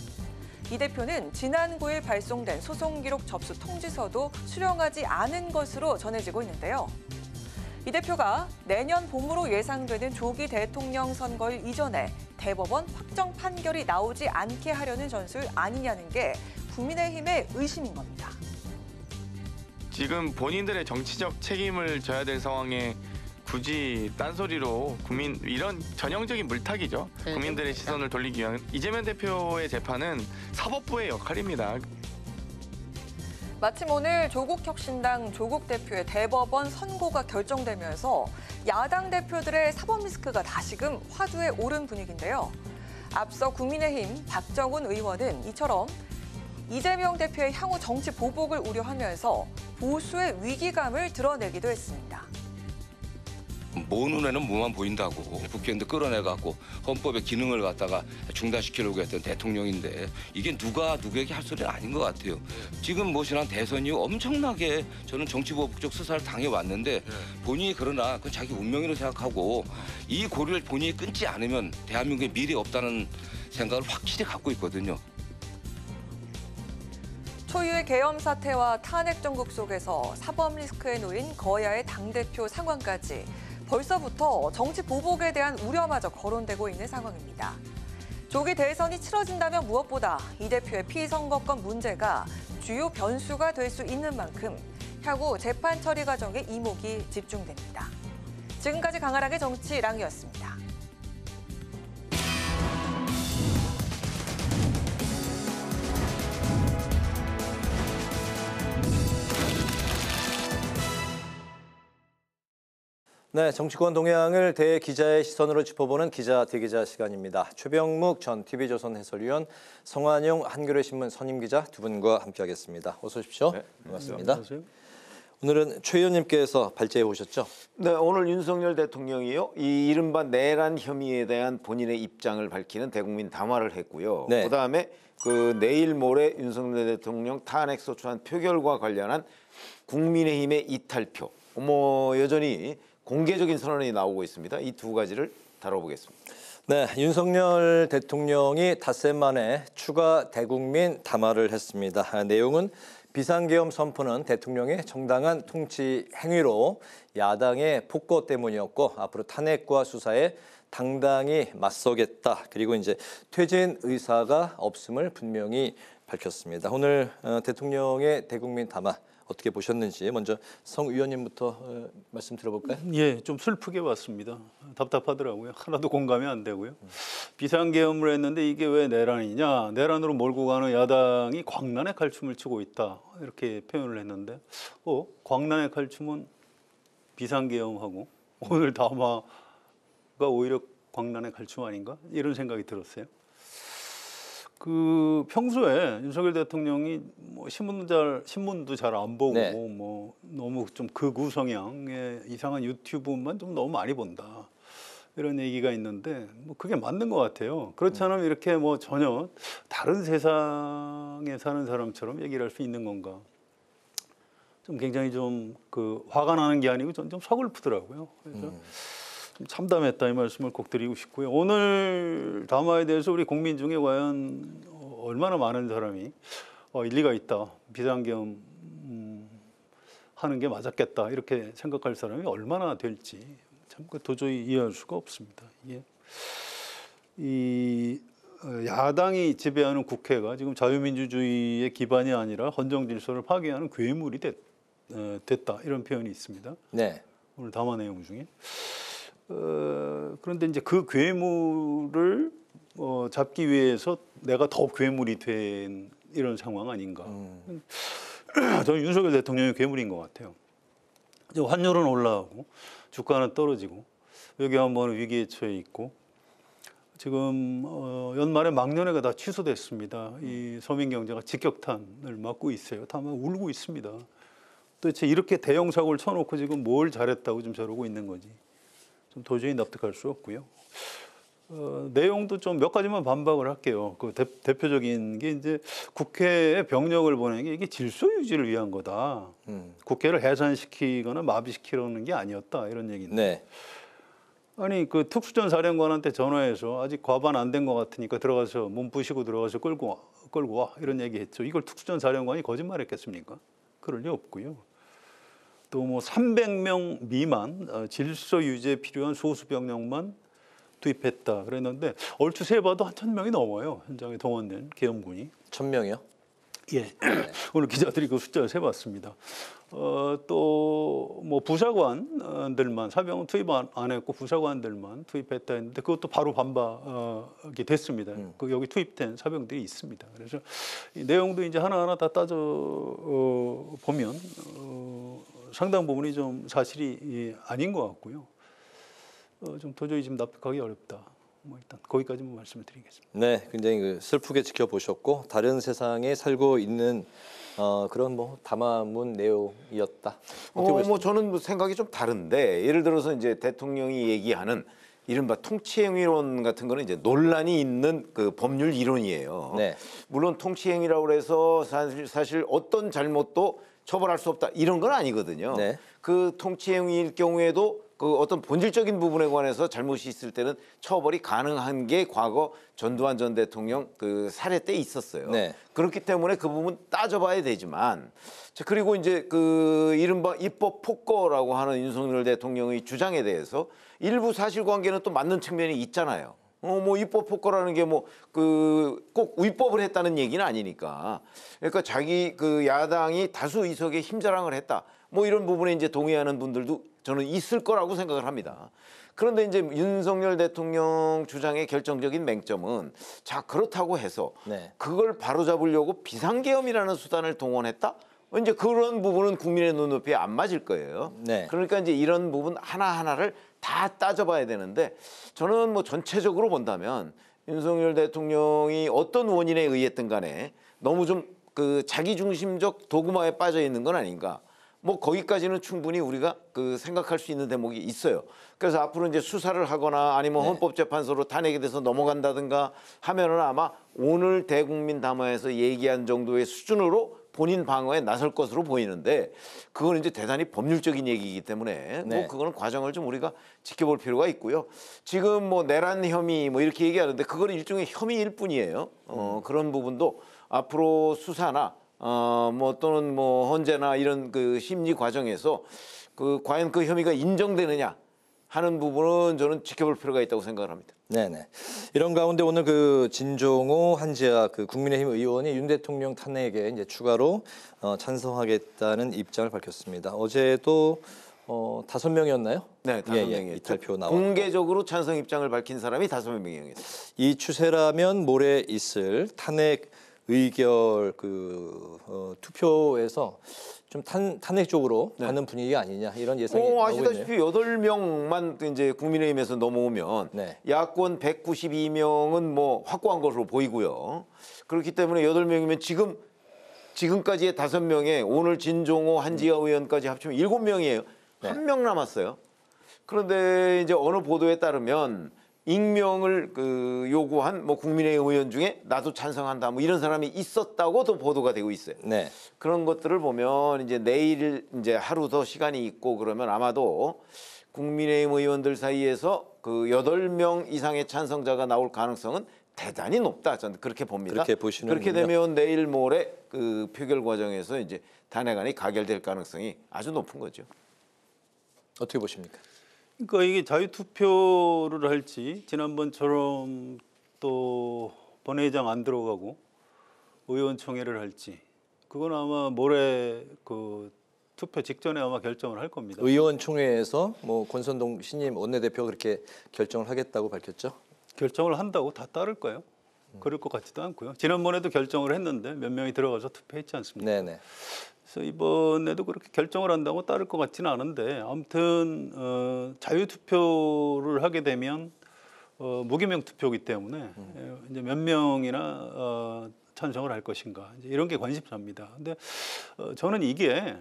이 대표는 지난 9일 발송된 소송 기록 접수 통지서도 수령하지 않은 것으로 전해지고 있는데요. 이 대표가 내년 봄으로 예상되는 조기 대통령 선거일 이전에 대법원 확정 판결이 나오지 않게 하려는 전술 아니냐는 게 국민의힘의 의심인 겁니다. 지금 본인들의 정치적 책임을 져야 될 상황에 굳이 딴소리로 이런 전형적인 물타기죠. 국민들의 시선을 돌리기 위한 이재명 대표의 재판은 사법부의 역할입니다. 마침 오늘 조국혁신당 조국 대표의 대법원 선고가 결정되면서 야당 대표들의 사법 리스크가 다시금 화두에 오른 분위기인데요. 앞서 국민의힘 박정훈 의원은 이처럼 이재명 대표의 향후 정치 보복을 우려하면서 보수의 위기감을 드러내기도 했습니다. 모 눈에는 무만 보인다고 국회의원들 끌어내갖고 헌법의 기능을 갖다가 중단시키려고 했던 대통령인데 이게 누가 누구에게 할 소리는 아닌 것 같아요. 지금 뭐 지난 대선 이후 엄청나게 저는 정치보복적 수사를 당해왔는데 본인이 그러나 그건 자기 운명이라고 생각하고 이 고리를 본인이 끊지 않으면 대한민국의 미래 없다는 생각을 확실히 갖고 있거든요. 초유의 계엄 사태와 탄핵 정국 속에서 사법 리스크에 놓인 거야의 당대표 상황까지 벌써부터 정치 보복에 대한 우려마저 거론되고 있는 상황입니다. 조기 대선이 치러진다면 무엇보다 이 대표의 피선거권 문제가 주요 변수가 될 수 있는 만큼 향후 재판 처리 과정에 이목이 집중됩니다. 지금까지 강하락의 정치랑이었습니다. 네, 정치권 동향을 대기자의 시선으로 짚어보는 기자 대기자 시간입니다. 최병묵 전 TV조선 해설위원, 성환용 한겨레 신문 선임기자 두 분과 함께하겠습니다. 어서 오십시오. 네, 반갑습니다. 안녕하세요. 오늘은 최 의원님께서 발제해 오셨죠? 네, 오늘 윤석열 대통령이요. 이 이른바 내란 혐의에 대한 본인의 입장을 밝히는 대국민 담화를 했고요. 네. 그다음에 그 내일 모레 윤석열 대통령 탄핵 소추안 표결과 관련한 국민의힘의 이탈표. 여전히 공개적인 선언이 나오고 있습니다. 이 두 가지를 다뤄보겠습니다. 네, 윤석열 대통령이 닷새 만에 추가 대국민 담화를 했습니다. 내용은 비상계엄 선포는 대통령의 정당한 통치 행위로 야당의 폭거 때문이었고 앞으로 탄핵과 수사에 당당히 맞서겠다. 그리고 이제 퇴진 의사가 없음을 분명히 밝혔습니다. 오늘 대통령의 대국민 담화 어떻게 보셨는지 먼저 성 의원님부터 말씀 들어볼까요? 예, 좀 슬프게 봤습니다. 답답하더라고요. 하나도 공감이 안 되고요. 비상계엄을 했는데 이게 왜 내란이냐. 내란으로 몰고 가는 야당이 광란의 칼춤을 추고 있다. 이렇게 표현을 했는데 광란의 칼춤은 비상계엄하고 오늘 담화가 오히려 광란의 칼춤 아닌가? 이런 생각이 들었어요. 평소에 윤석열 대통령이 뭐 신문도 잘 안 보고 네. 뭐 너무 좀 극우 성향의 이상한 유튜브만 좀 너무 많이 본다 이런 얘기가 있는데 뭐 그게 맞는 것 같아요. 그렇지 않으면 이렇게 뭐 전혀 다른 세상에 사는 사람처럼 얘기를 할 수 있는 건가? 좀 굉장히 좀 화가 나는 게 아니고 좀 서글프더라고요. 그래서 좀 참담했다 이 말씀을 꼭 드리고 싶고요. 오늘 담화에 대해서 우리 국민 중에 과연 얼마나 많은 사람이 일리가 있다. 비상계엄 하는 게 맞았겠다. 이렇게 생각할 사람이 얼마나 될지 참 도저히 이해할 수가 없습니다. 이게 야당이 지배하는 국회가 지금 자유민주주의의 기반이 아니라 헌정 질서를 파괴하는 괴물이 됐다. 이런 표현이 있습니다. 네. 오늘 담화 내용 중에. 그런데 이제 그 괴물을 잡기 위해서 내가 더 괴물이 된 이런 상황 아닌가. 저는 윤석열 대통령이 괴물인 것 같아요. 이제 환율은 올라가고 주가는 떨어지고 외교안보는 위기에 처해 있고 지금 연말에 막년회가 다 취소됐습니다. 이 서민 경제가 직격탄을 맞고 있어요. 다만 울고 있습니다. 도대체 이렇게 대형 사고를 쳐놓고 지금 뭘 잘했다고 좀 저러고 있는 거지. 좀 도저히 납득할 수 없고요. 내용도 좀 몇 가지만 반박을 할게요. 대표적인 게 이제 국회에 병력을 보내는 게 이게 질서 유지를 위한 거다. 국회를 해산시키거나 마비시키려는 게 아니었다. 이런 얘기인데. 네. 아니 특수전 사령관한테 전화해서 아직 과반 안 된 것 같으니까 들어가서 몸 부시고 들어가서 끌고 와 이런 얘기했죠. 이걸 특수전 사령관이 거짓말했겠습니까? 그럴 리 없고요. 또 뭐 300명 미만 질서 유지에 필요한 소수 병력만 투입했다 그랬는데 얼추 세봐도 한 1000명이 넘어요. 현장에 동원된 계엄군이. 1000명이요? 예, 오늘 기자들이 그 숫자를 세봤습니다. 또 뭐 부사관들만 사병은 투입 안 했고 부사관들만 투입했다 했는데 그것도 바로 반박이 됐습니다. 그 여기 투입된 사병들이 있습니다. 그래서 이 내용도 이제 하나하나 다 따져 보면 상당 부분이 좀 사실이 아닌 것 같고요. 좀 도저히 지금 납득하기 어렵다. 뭐 일단 거기까지만 말씀을 드리겠습니다. 네, 굉장히 슬프게 지켜보셨고 다른 세상에 살고 있는 그런 뭐 담화문 내용이었다. 뭐 저는 뭐 생각이 좀 다른데 예를 들어서 이제 대통령이 얘기하는 이른바 통치행위론 같은 거는 이제 논란이 있는 그 법률 이론이에요. 네. 물론 통치행위라고 해서 사실 어떤 잘못도 처벌할 수 없다 이런 건 아니거든요. 네. 그 통치행위일 경우에도 그 어떤 본질적인 부분에 관해서 잘못이 있을 때는 처벌이 가능한 게 과거 전두환 전 대통령 그 사례 때 있었어요. 네. 그렇기 때문에 그 부분 따져봐야 되지만 그리고 이제 그 이른바 입법 폭거라고 하는 윤석열 대통령의 주장에 대해서 일부 사실관계는 또 맞는 측면이 있잖아요. 뭐 입법 폭거라는 게 뭐 그 꼭 위법을 했다는 얘기는 아니니까. 그러니까 자기 그 야당이 다수 의석에 힘자랑을 했다. 뭐 이런 부분에 이제 동의하는 분들도 저는 있을 거라고 생각을 합니다. 그런데 이제 윤석열 대통령 주장의 결정적인 맹점은 자 그렇다고 해서 그걸 바로잡으려고 비상계엄이라는 수단을 동원했다? 이제 그런 부분은 국민의 눈높이에 안 맞을 거예요. 네. 그러니까 이제 이런 부분 하나하나를 다 따져봐야 되는데 저는 뭐 전체적으로 본다면 윤석열 대통령이 어떤 원인에 의했든 간에 너무 좀 그 자기중심적 도구마에 빠져 있는 건 아닌가. 뭐 거기까지는 충분히 우리가 그 생각할 수 있는 대목이 있어요. 그래서 앞으로 이제 수사를 하거나 아니면 헌법재판소로 탄핵이 돼서 넘어간다든가 하면은 아마 오늘 대국민 담화에서 얘기한 정도의 수준으로 본인 방어에 나설 것으로 보이는데 그건 이제 대단히 법률적인 얘기이기 때문에 뭐 그거는 과정을 좀 우리가 지켜볼 필요가 있고요. 지금 뭐 내란 혐의 뭐 이렇게 얘기하는데 그거는 일종의 혐의일 뿐이에요. 그런 부분도 앞으로 수사나 뭐 또는 뭐 헌재나 이런 그 심리 과정에서 그 과연 그 혐의가 인정되느냐 하는 부분은 저는 지켜볼 필요가 있다고 생각을 합니다. 네네. 이런 가운데 오늘 그 진종호 한지아 그 국민의힘 의원이 윤 대통령 탄핵에 이제 추가로 찬성하겠다는 입장을 밝혔습니다. 어제도 5명이었나요? 네, 5명이었죠. 이탈표 나왔고. 공개적으로 찬성 입장을 밝힌 사람이 5명이었습니다. 이 추세라면 모레 있을 탄핵 의결 투표에서 좀 탄핵 쪽으로 가는 분위기가 아니냐 이런 예상이 나오고 있네요. 아시다시피 8명만 이제 국민의힘에서 넘어오면 야권 192명은 뭐 확고한 것으로 보이고요. 그렇기 때문에 8명이면 지금까지의 5명에 오늘 진종호 한지아 의원까지 합치면 7명이에요. 1명 남았어요. 그런데 이제 어느 보도에 따르면 익명을 요구한 뭐 국민의힘 의원 중에 나도 찬성한다 뭐 이런 사람이 있었다고도 보도가 되고 있어요. 네. 그런 것들을 보면 이제 내일 이제 하루 더 시간이 있고 그러면 아마도 국민의힘 의원들 사이에서 그 8명 이상의 찬성자가 나올 가능성은 대단히 높다. 저는 그렇게 봅니다. 그렇게 보시는군요. 그렇게 되면 내일 모레 그 표결 과정에서 이제 탄핵안이 가결될 가능성이 아주 높은 거죠. 어떻게 보십니까? 그러니까 이게 자유투표를 할지 지난번처럼 또 본회의장 안 들어가고 의원총회를 할지 그건 아마 모레 그 투표 직전에 아마 결정을 할 겁니다. 의원총회에서 뭐 권선동 신임 원내대표가 그렇게 결정을 하겠다고 밝혔죠? 결정을 한다고 다 따를 거예요. 그럴 것 같지도 않고요. 지난번에도 결정을 했는데 몇 명이 들어가서 투표했지 않습니까? 네네. 그래서 이번에도 그렇게 결정을 한다고 따를 것 같지는 않은데 아무튼 자유투표를 하게 되면 무기명 투표이기 때문에 이제 몇 명이나 찬성을 할 것인가 이제 이런 게 관심사입니다. 근데 저는 이게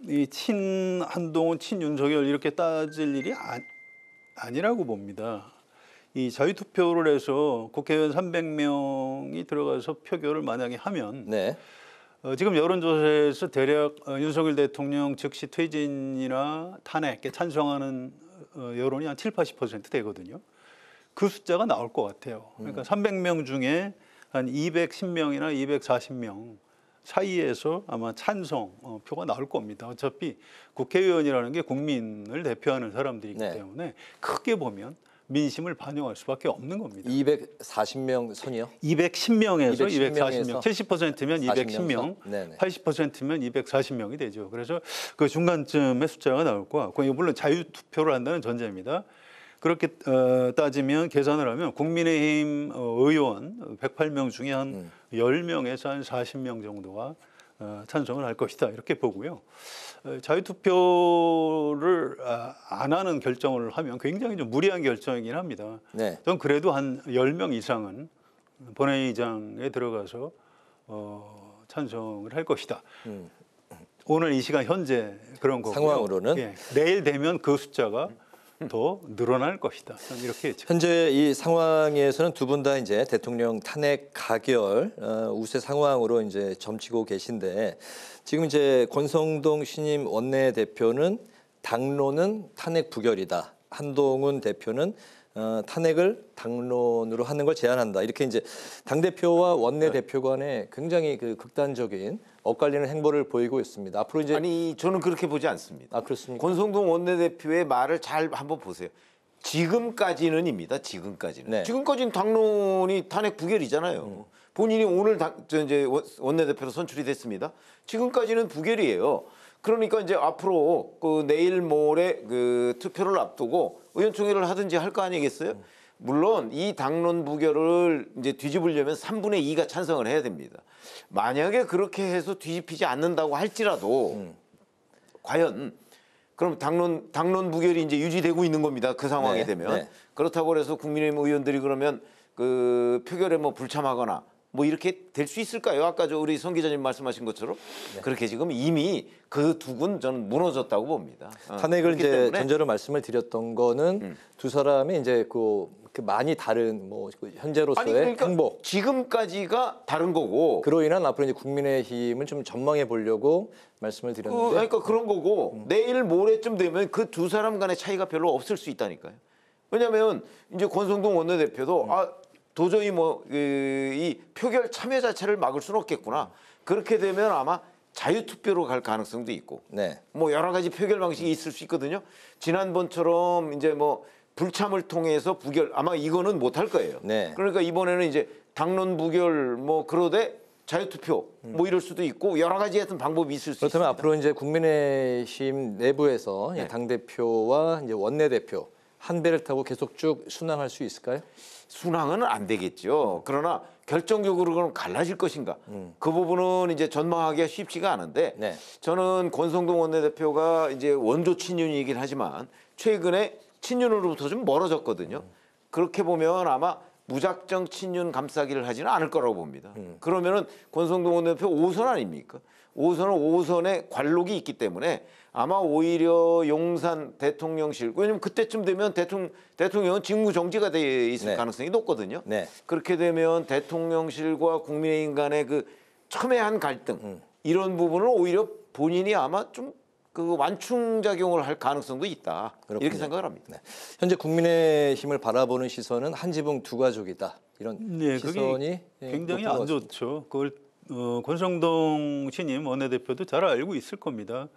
이 친한동훈, 친윤석열 이렇게 따질 일이 아니라고 봅니다. 이 자유투표를 해서 국회의원 300명이 들어가서 표결을 만약에 하면 지금 여론조사에서 대략 윤석열 대통령 즉시 퇴진이나 탄핵에 찬성하는 여론이 한 7, 80% 되거든요. 그 숫자가 나올 것 같아요. 그러니까 300명 중에 한 210명이나 240명 사이에서 아마 찬성 표가 나올 겁니다. 어차피 국회의원이라는 게 국민을 대표하는 사람들이기 때문에 크게 보면 민심을 반영할 수밖에 없는 겁니다. 240명 선이요? 210명에서 240명. 240명, 70%면 210명, 80%면 240명이 되죠. 그래서 그 중간쯤의 숫자가 나올 것 같고, 이거 물론 자유투표를 한다는 전제입니다. 그렇게 따지면 계산을 하면 국민의힘 의원 108명 중에 한 10명에서 한 40명 정도가 찬성을 할 것이다 이렇게 보고요. 자유투표를 안 하는 결정을 하면 굉장히 좀 무리한 결정이긴 합니다. 네. 전 그래도 한 10명 이상은 본회의장에 들어가서 찬성을 할 것이다. 오늘 이 시간 현재 그런 거고요. 상황으로는 예, 내일 되면 그 숫자가 더 늘어날 것이다. 이렇게 했죠. 현재 이 상황에서는 두 분 다 이제 대통령 탄핵 가결 우세 상황으로 이제 점치고 계신데, 지금 이제 권성동 신임 원내대표는 당론은 탄핵 부결이다. 한동훈 대표는 탄핵을 당론으로 하는 걸 제안한다. 이렇게 이제 당 대표와 원내 대표 간에 굉장히 그 극단적인 엇갈리는 행보를 보이고 있습니다. 앞으로 이제 아니 저는 그렇게 보지 않습니다. 아 그렇습니까? 권성동 원내대표의 말을 잘 한번 보세요. 지금까지는입니다. 지금까지는. 네. 지금까지는 당론이 탄핵 부결이잖아요. 본인이 오늘 이제 원내대표로 선출이 됐습니다. 지금까지는 부결이에요. 그러니까 이제 앞으로 그 내일 모레 그 투표를 앞두고 의원총회를 하든지 할 거 아니겠어요? 물론 이 당론 부결을 이제 뒤집으려면 3분의 2가 찬성을 해야 됩니다. 만약에 그렇게 해서 뒤집히지 않는다고 할지라도 과연 그럼 당론 부결이 이제 유지되고 있는 겁니다. 그 상황이 되면. 그렇다고 해서 국민의힘 의원들이 그러면 그 표결에 뭐 불참하거나 뭐 이렇게 될 수 있을까요? 아까 우리 성 기자님 말씀하신 것처럼 그렇게 지금 이미 그 둑은 저는 무너졌다고 봅니다. 탄핵을 이제 때문에. 전제로 말씀을 드렸던 거는 두 사람이 이제 그 많이 다른 뭐 현재로서의 그러니까 행보 지금까지가 다른 거고 그로 인한 앞으로 이제 국민의힘을 좀 전망해 보려고 말씀을 드렸는데 그러니까 그런 거고 내일 모레쯤 되면 그 두 사람 간의 차이가 별로 없을 수 있다니까요. 왜냐하면 이제 권성동 원내대표도 도저히 뭐 이 표결 참여 자체를 막을 수는 없겠구나. 그렇게 되면 아마 자유투표로 갈 가능성도 있고 뭐 여러 가지 표결 방식이 있을 수 있거든요. 지난번처럼 이제 뭐 불참을 통해서 부결 아마 이거는 못 할 거예요. 그러니까 이번에는 이제 당론 부결 뭐 그러되 자유투표 뭐 이럴 수도 있고 여러 가지 같은 방법이 있을 수 그렇다면 있습니다. 앞으로 이제 국민의힘 내부에서 당 대표와 이제 원내 대표 한 배를 타고 계속 쭉 순항할 수 있을까요? 순항은 안 되겠죠. 그러나 결정적으로 그럼 갈라질 것인가? 그 부분은 이제 전망하기가 쉽지가 않은데 저는 권성동 원내대표가 이제 원조 친윤이긴 하지만 최근에 친윤으로부터 좀 멀어졌거든요. 그렇게 보면 아마 무작정 친윤 감싸기를 하지는 않을 거라고 봅니다. 그러면은 권성동 원내대표 5선 아닙니까? 5선은 5선에 관록이 있기 때문에 아마 오히려 용산 대통령실, 왜냐면 그때쯤 되면 대통령은 직무 정지가 돼 있을 가능성이 높거든요. 그렇게 되면 대통령실과 국민의힘 간의 그 첨예한 갈등 이런 부분을 오히려 본인이 아마 좀 그 완충작용을 할 가능성도 있다. 그렇군요. 이렇게 생각을 합니다. 현재 국민의힘을 바라보는 시선은 한 지붕 두 가족이다. 이런 시선이 굉장히 안 좋죠. 그걸 권성동 신임 원내대표도 잘 알고 있을 겁니다.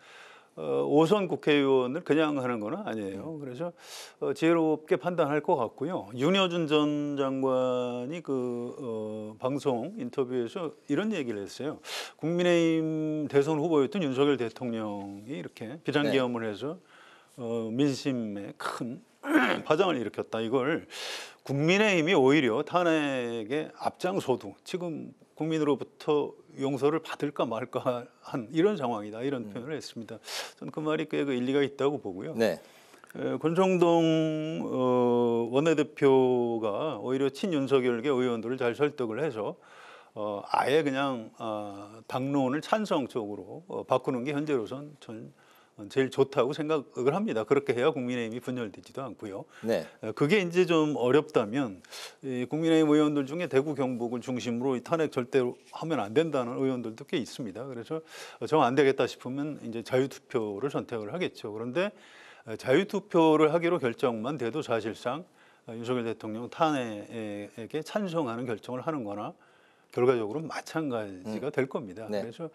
5선 국회의원을 그냥 하는 건 아니에요. 그래서 지혜롭게 판단할 것 같고요. 윤여준 전 장관이 방송 인터뷰에서 이런 얘기를 했어요. 국민의힘 대선 후보였던 윤석열 대통령이 이렇게 비상계엄을 해서 민심에 큰 파장을 일으켰다. 이걸 국민의힘이 오히려 탄핵에 앞장서도 지금 국민으로부터 용서를 받을까 말까 한 이런 상황이다. 이런 표현을 했습니다. 저는 그 말이 꽤 일리가 있다고 보고요. 권성동 원내대표가 오히려 친윤석열계 의원들을 잘 설득을 해서 아예 그냥 당론을 찬성 쪽으로 바꾸는 게 현재로선 전 제일 좋다고 생각을 합니다. 그렇게 해야 국민의힘이 분열되지도 않고요. 그게 이제 좀 어렵다면 이 국민의힘 의원들 중에 대구 경북을 중심으로 이 탄핵 절대로 하면 안 된다는 의원들도 꽤 있습니다. 그래서 정 안 되겠다 싶으면 이제 자유투표를 선택을 하겠죠. 그런데 자유투표를 하기로 결정만 돼도 사실상 윤석열 대통령 탄핵에 찬성하는 결정을 하는 거나 결과적으로 마찬가지가 될 겁니다. 그래서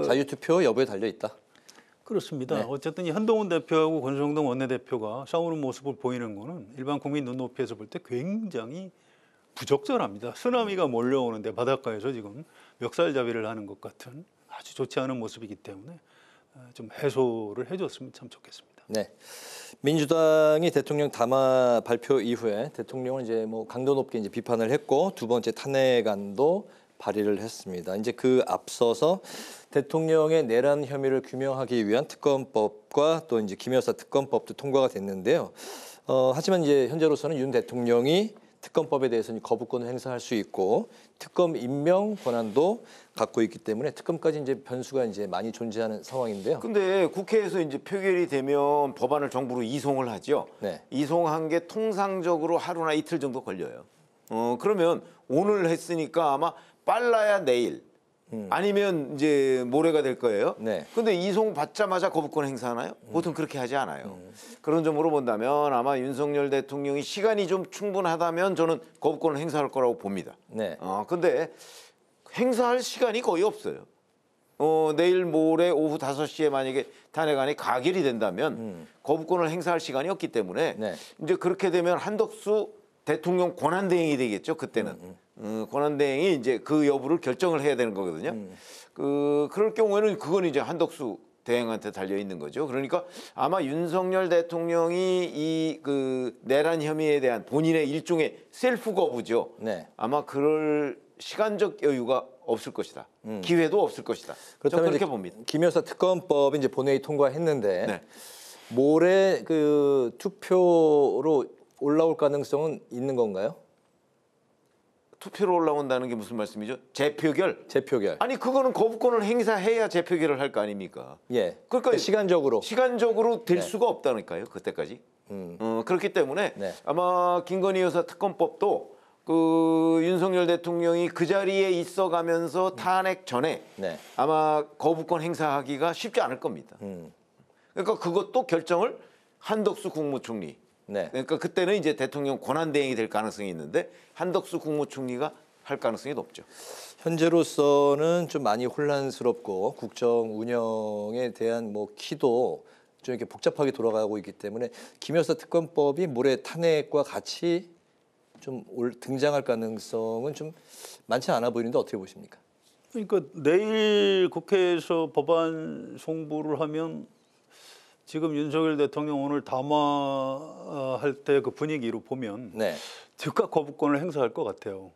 자유투표 여부에 달려 있다. 그렇습니다. 네. 어쨌든 이 한동훈 대표하고 권성동 원내대표가 싸우는 모습을 보이는 거는 일반 국민 눈높이에서 볼 때 굉장히 부적절합니다. 쓰나미가 몰려오는데 바닷가에서 지금 멱살잡이를 하는 것 같은 아주 좋지 않은 모습이기 때문에 좀 해소를 해줬으면 참 좋겠습니다. 네. 민주당이 대통령 담화 발표 이후에 대통령을 이제 뭐 강도 높게 이제 비판을 했고 두 번째 탄핵안도 발의를 했습니다. 이제 그 앞서서 대통령의 내란 혐의를 규명하기 위한 특검법과 또 이제 김 여사 특검법도 통과가 됐는데요. 하지만 이제 현재로서는 윤 대통령이 특검법에 대해서는 거부권을 행사할 수 있고 특검 임명 권한도 갖고 있기 때문에 특검까지 이제 변수가 이제 많이 존재하는 상황인데요. 근데 국회에서 이제 표결이 되면 법안을 정부로 이송을 하죠. 네. 이송한 게 통상적으로 하루나 이틀 정도 걸려요. 그러면 오늘 했으니까 아마 빨라야 내일 아니면 이제 모레가 될 거예요. 네. 근데 이송 받자마자 거부권 행사하나요? 보통 그렇게 하지 않아요. 그런 점으로 본다면 아마 윤석열 대통령이 시간이 좀 충분하다면 저는 거부권을 행사할 거라고 봅니다. 네. 근데 행사할 시간이 거의 없어요. 내일 모레 오후 5시에 만약에 탄핵안이 가결이 된다면 거부권을 행사할 시간이 없기 때문에 네. 이제 그렇게 되면 한덕수 대통령 권한대행이 되겠죠. 그때는 권한대행이 이제 그 여부를 결정을 해야 되는 거거든요. 그럴 경우에는 그건 이제 한덕수 대행한테 달려 있는 거죠. 그러니까 아마 윤석열 대통령이 이 그 내란 혐의에 대한 본인의 일종의 셀프 거부죠. 네. 아마 그럴 시간적 여유가 없을 것이다. 기회도 없을 것이다. 그렇다면 그렇게 이제 봅니다. 김 여사 특검법이 이제 본회의 통과했는데 네. 모레 그 투표로 올라올 가능성은 있는 건가요? 투표로 올라온다는 게 무슨 말씀이죠? 재표결? 재표결. 아니 그거는 거부권을 행사해야 재표결을 할 거 아닙니까? 예. 그러니까 시간적으로 될 네. 수가 없다니까요. 그때까지. 그렇기 때문에 네. 아마 김건희 여사 특검법도 그 윤석열 대통령이 그 자리에 있어가면서 탄핵 전에 네. 아마 거부권 행사하기가 쉽지 않을 겁니다. 그러니까 그것도 결정을 한덕수 국무총리. 네. 그러니까 그때는 이제 대통령 권한대행이 될 가능성이 있는데 한덕수 국무총리가 할 가능성이 높죠. 현재로서는 좀 많이 혼란스럽고 국정 운영에 대한 뭐 키도 좀 이렇게 복잡하게 돌아가고 있기 때문에 김 여사 특검법이 모레 탄핵과 같이 좀 등장할 가능성은 좀 많지 않아 보이는데 어떻게 보십니까? 그러니까 내일 국회에서 법안 송부를 하면 지금 윤석열 대통령 오늘 담화할 때 그 분위기로 보면 네. 즉각 거부권을 행사할 것 같아요.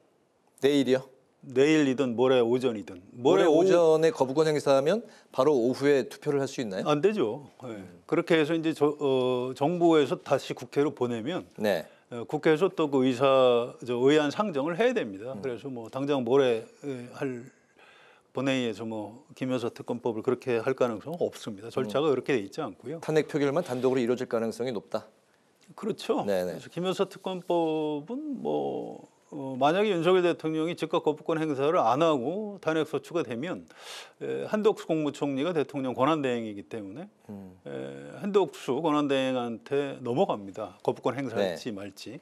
내일이요? 내일이든 모레 오전이든. 모레 오전에 거부권 행사하면 바로 오후에 투표를 할 수 있나요? 안 되죠. 네. 그렇게 해서 이제 정부에서 다시 국회로 보내면 네. 국회에서 또 그 의안 상정을 해야 됩니다. 그래서 뭐 당장 모레 할 본회의에서 뭐 김 여사 특검법을 그렇게 할 가능성은 없습니다. 절차가 그렇게 돼 있지 않고요. 탄핵 표결만 단독으로 이루어질 가능성이 높다. 그렇죠. 네네. 그래서 김 여사 특검법은 뭐 만약에 윤석열 대통령이 즉각 거부권 행사를 안 하고 탄핵 소추가 되면 한덕수 국무총리가 대통령 권한대행이기 때문에 한덕수 권한대행한테 넘어갑니다. 거부권 행사할지 말지.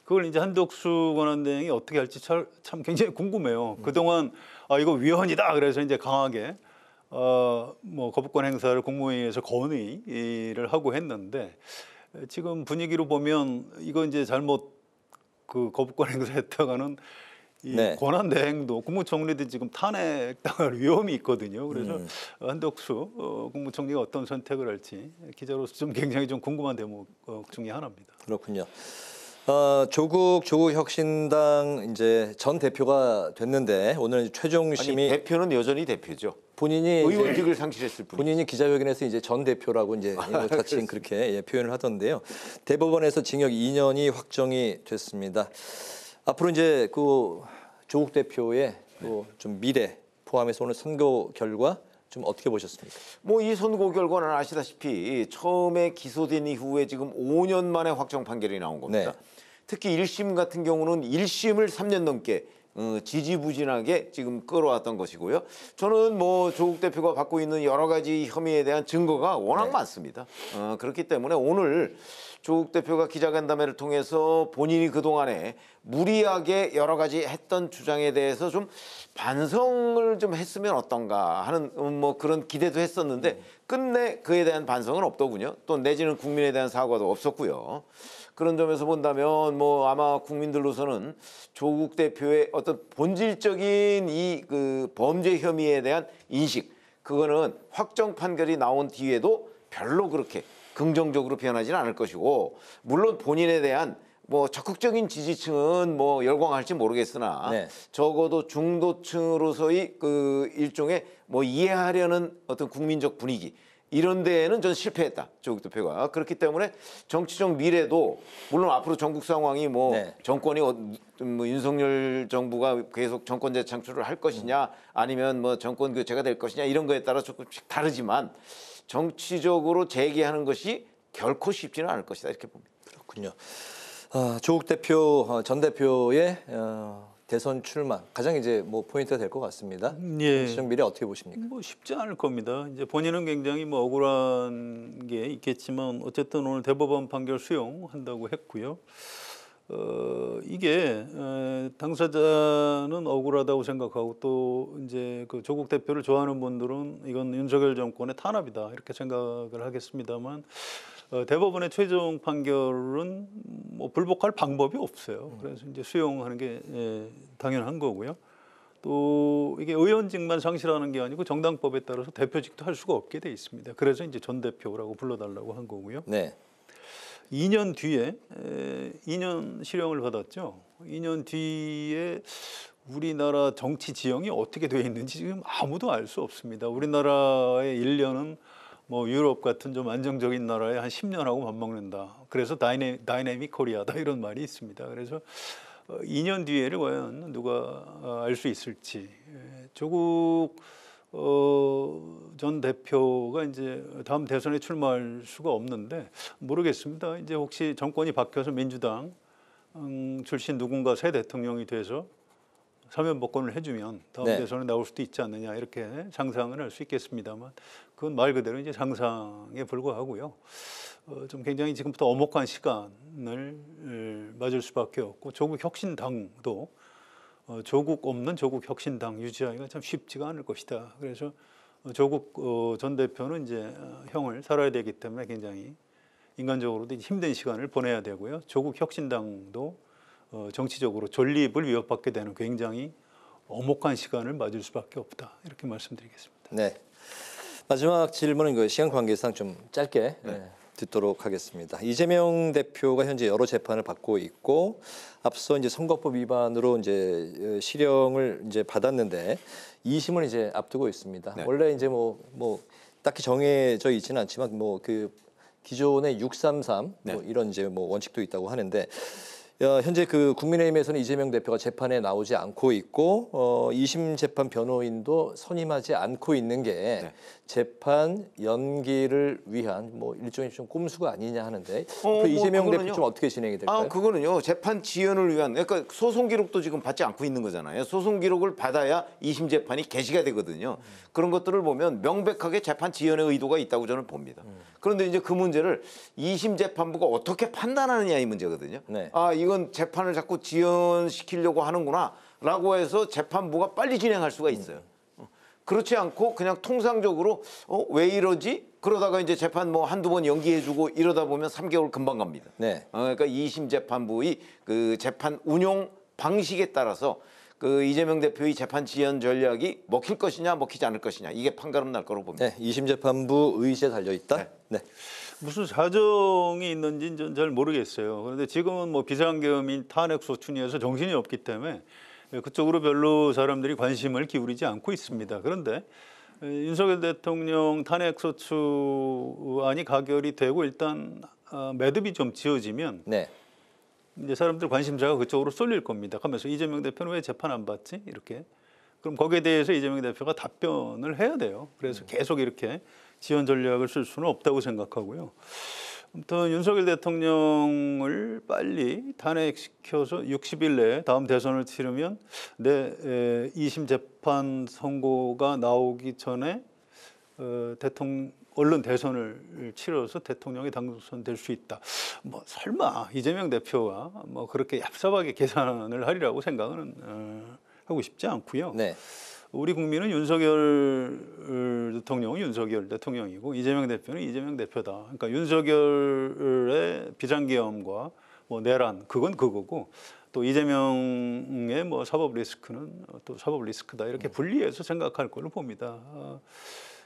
그걸 이제 한덕수 권한대행이 어떻게 할지 참 굉장히 궁금해요. 그동안 이거 위헌이다 그래서 이제 강하게 뭐 거부권 행사를 국무회의에서 건의를 하고 했는데 지금 분위기로 보면 이거 이제 잘못 그 거부권 행사했다가는 이 네. 권한대행도 국무총리도 지금 탄핵당할 위험이 있거든요. 그래서 한덕수 국무총리가 어떤 선택을 할지 기자로서 좀 굉장히 좀 궁금한 대목 중에 하나입니다. 그렇군요. 조국 혁신당 이제 전 대표가 됐는데 오늘 최종 심의 대표는 여전히 대표죠. 본인이 의원직을 상실했을 뿐. 본인이 기자회견에서 이제 전 대표라고 이제 자칭 그렇게 표현을 하던데요. 대법원에서 징역 2년이 확정이 됐습니다. 앞으로 이제 그 조국 대표의 좀 미래 포함해서 오늘 선고 결과 좀 어떻게 보셨습니까? 뭐 이 선고 결과는 아시다시피 처음에 기소된 이후에 지금 5년 만에 확정 판결이 나온 겁니다. 네. 특히 1심 같은 경우는 1심을 3년 넘게 지지부진하게 지금 끌어왔던 것이고요. 저는 뭐 조국 대표가 받고 있는 여러 가지 혐의에 대한 증거가 워낙 많습니다. 그렇기 때문에 오늘 조국 대표가 기자간담회를 통해서 본인이 그동안에 무리하게 여러 가지 했던 주장에 대해서 좀 반성을 좀 했으면 어떤가 하는 뭐 그런 기대도 했었는데 끝내 그에 대한 반성은 없더군요. 또 내지는 국민에 대한 사과도 없었고요. 그런 점에서 본다면 뭐 아마 국민들로서는 조국 대표의 어떤 본질적인 이 그 범죄 혐의에 대한 인식, 그거는 확정 판결이 나온 뒤에도 별로 그렇게 긍정적으로 변하지는 않을 것이고, 물론 본인에 대한 뭐 적극적인 지지층은 뭐 열광할지 모르겠으나 적어도 중도층으로서의 그 일종의 뭐 이해하려는 어떤 국민적 분위기, 이런 데에는 전 실패했다, 조국 대표가. 그렇기 때문에 정치적 미래도 물론 앞으로 전국 상황이 뭐 정권이 뭐 윤석열 정부가 계속 정권 재창출을 할 것이냐 아니면 뭐 정권 교체가 될 것이냐 이런 거에 따라 조금씩 다르지만 정치적으로 재개하는 것이 결코 쉽지는 않을 것이다, 이렇게 봅니다. 그렇군요. 조국 대표 전 대표의 대선 출마 가장 이제 뭐 포인트가 될 것 같습니다. 정치적 미래 어떻게 보십니까? 뭐 쉽지 않을 겁니다. 이제 본인은 굉장히 뭐 억울한 게 있겠지만 어쨌든 오늘 대법원 판결 수용한다고 했고요. 이게 당사자는 억울하다고 생각하고 또 이제 그 조국 대표를 좋아하는 분들은 이건 윤석열 정권의 탄압이다 이렇게 생각을 하겠습니다만 대법원의 최종 판결은 뭐 불복할 방법이 없어요. 그래서 이제 수용하는 게 당연한 거고요. 또 이게 의원직만 상실하는 게 아니고 정당법에 따라서 대표직도 할 수가 없게 돼 있습니다. 그래서 이제 전 대표라고 불러달라고 한 거고요. 2년 뒤에 2년 실형을 받았죠. 2년 뒤에 우리나라 정치 지형이 어떻게 되어 있는지 지금 아무도 알 수 없습니다. 우리나라의 1년은 뭐 유럽 같은 좀 안정적인 나라에 한 10년하고 맞먹는다. 그래서 다이내믹 코리아다 이런 말이 있습니다. 그래서 2년 뒤에를 과연 누가 알 수 있을지. 조국 전 대표가 이제 다음 대선에 출마할 수가 없는데 모르겠습니다. 이제 혹시 정권이 바뀌어서 민주당 출신 누군가 새 대통령이 돼서 사면복권을 해주면 다음 대선에 나올 수도 있지 않느냐 이렇게 상상을 할 수 있겠습니다만 그건 말 그대로 이제 상상에 불과하고요. 좀 굉장히 지금부터 엄혹한 시간을 맞을 수밖에 없고 조국 혁신당도 조국 없는 조국 혁신당 유지하기가 참 쉽지가 않을 것이다. 그래서 조국 전 대표는 이제 형을 살아야 되기 때문에 굉장히 인간적으로도 힘든 시간을 보내야 되고요. 조국 혁신당도 정치적으로 존립을 위협받게 되는 굉장히 엄혹한 시간을 맞을 수밖에 없다. 이렇게 말씀드리겠습니다. 네. 마지막 질문은 그 시간 관계상 좀 짧게 듣도록 하겠습니다. 이재명 대표가 현재 여러 재판을 받고 있고 앞서 이제 선거법 위반으로 이제 실형을 이제 받았는데 2심을 이제 앞두고 있습니다. 원래 이제 뭐 딱히 정해져 있지는 않지만 뭐 그 기존의 633 뭐 이런 이제 뭐 원칙도 있다고 하는데 현재 그 국민의힘에서는 이재명 대표가 재판에 나오지 않고 있고 2심 재판 변호인도 선임하지 않고 있는 게 재판 연기를 위한 뭐 일종의 좀 꼼수가 아니냐 하는데 그 이재명 대표 좀 어떻게 진행이 될까요? 그거는요. 재판 지연을 위한, 그러니까 소송 기록도 지금 받지 않고 있는 거잖아요. 소송 기록을 받아야 2심 재판이 개시가 되거든요. 그런 것들을 보면 명백하게 재판 지연의 의도가 있다고 저는 봅니다. 그런데 이제 그 문제를 2심 재판부가 어떻게 판단하느냐 이 문제거든요. 이건 재판을 자꾸 지연시키려고 하는구나 라고 해서 재판부가 빨리 진행할 수가 있어요. 그렇지 않고 그냥 통상적으로 왜 이러지? 그러다가 이제 재판 뭐 한두 번 연기해주고 이러다 보면 3개월 금방 갑니다. 그러니까 2심 재판부의 그 재판 운용 방식에 따라서 그 이재명 대표의 재판 지연 전략이 먹힐 것이냐 먹히지 않을 것이냐 이게 판가름 날 거로 봅니다. 2심 재판부 의지에 달려 있다. 무슨 사정이 있는지는 전 잘 모르겠어요. 그런데 지금은 뭐 비상계엄인 탄핵 소추니에서 정신이 없기 때문에 그쪽으로 별로 사람들이 관심을 기울이지 않고 있습니다. 그런데 윤석열 대통령 탄핵 소추안이 가결이 되고 일단 매듭이 좀 지어지면 이제 사람들 관심사가 그쪽으로 쏠릴 겁니다. 하면서 이재명 대표는 왜 재판 안 받지? 이렇게. 그럼 거기에 대해서 이재명 대표가 답변을 해야 돼요. 그래서 계속 이렇게 지연 전략을 쓸 수는 없다고 생각하고요. 아무튼 윤석열 대통령을 빨리 탄핵시켜서 60일 내에 다음 대선을 치르면 내 2심 재판 선고가 나오기 전에 얼른 대선을 치러서 대통령이 당선될 수 있다. 뭐 설마 이재명 대표가 뭐 그렇게 얍삽하게 계산을 하리라고 생각은 하고 싶지 않고요. 네. 우리 국민은 윤석열 대통령은 윤석열 대통령이고 이재명 대표는 이재명 대표다. 그러니까 윤석열의 비상계엄과 뭐 내란 그건 그거고 또 이재명의 뭐 사법 리스크는 또 사법 리스크다 이렇게 분리해서 생각할 걸로 봅니다.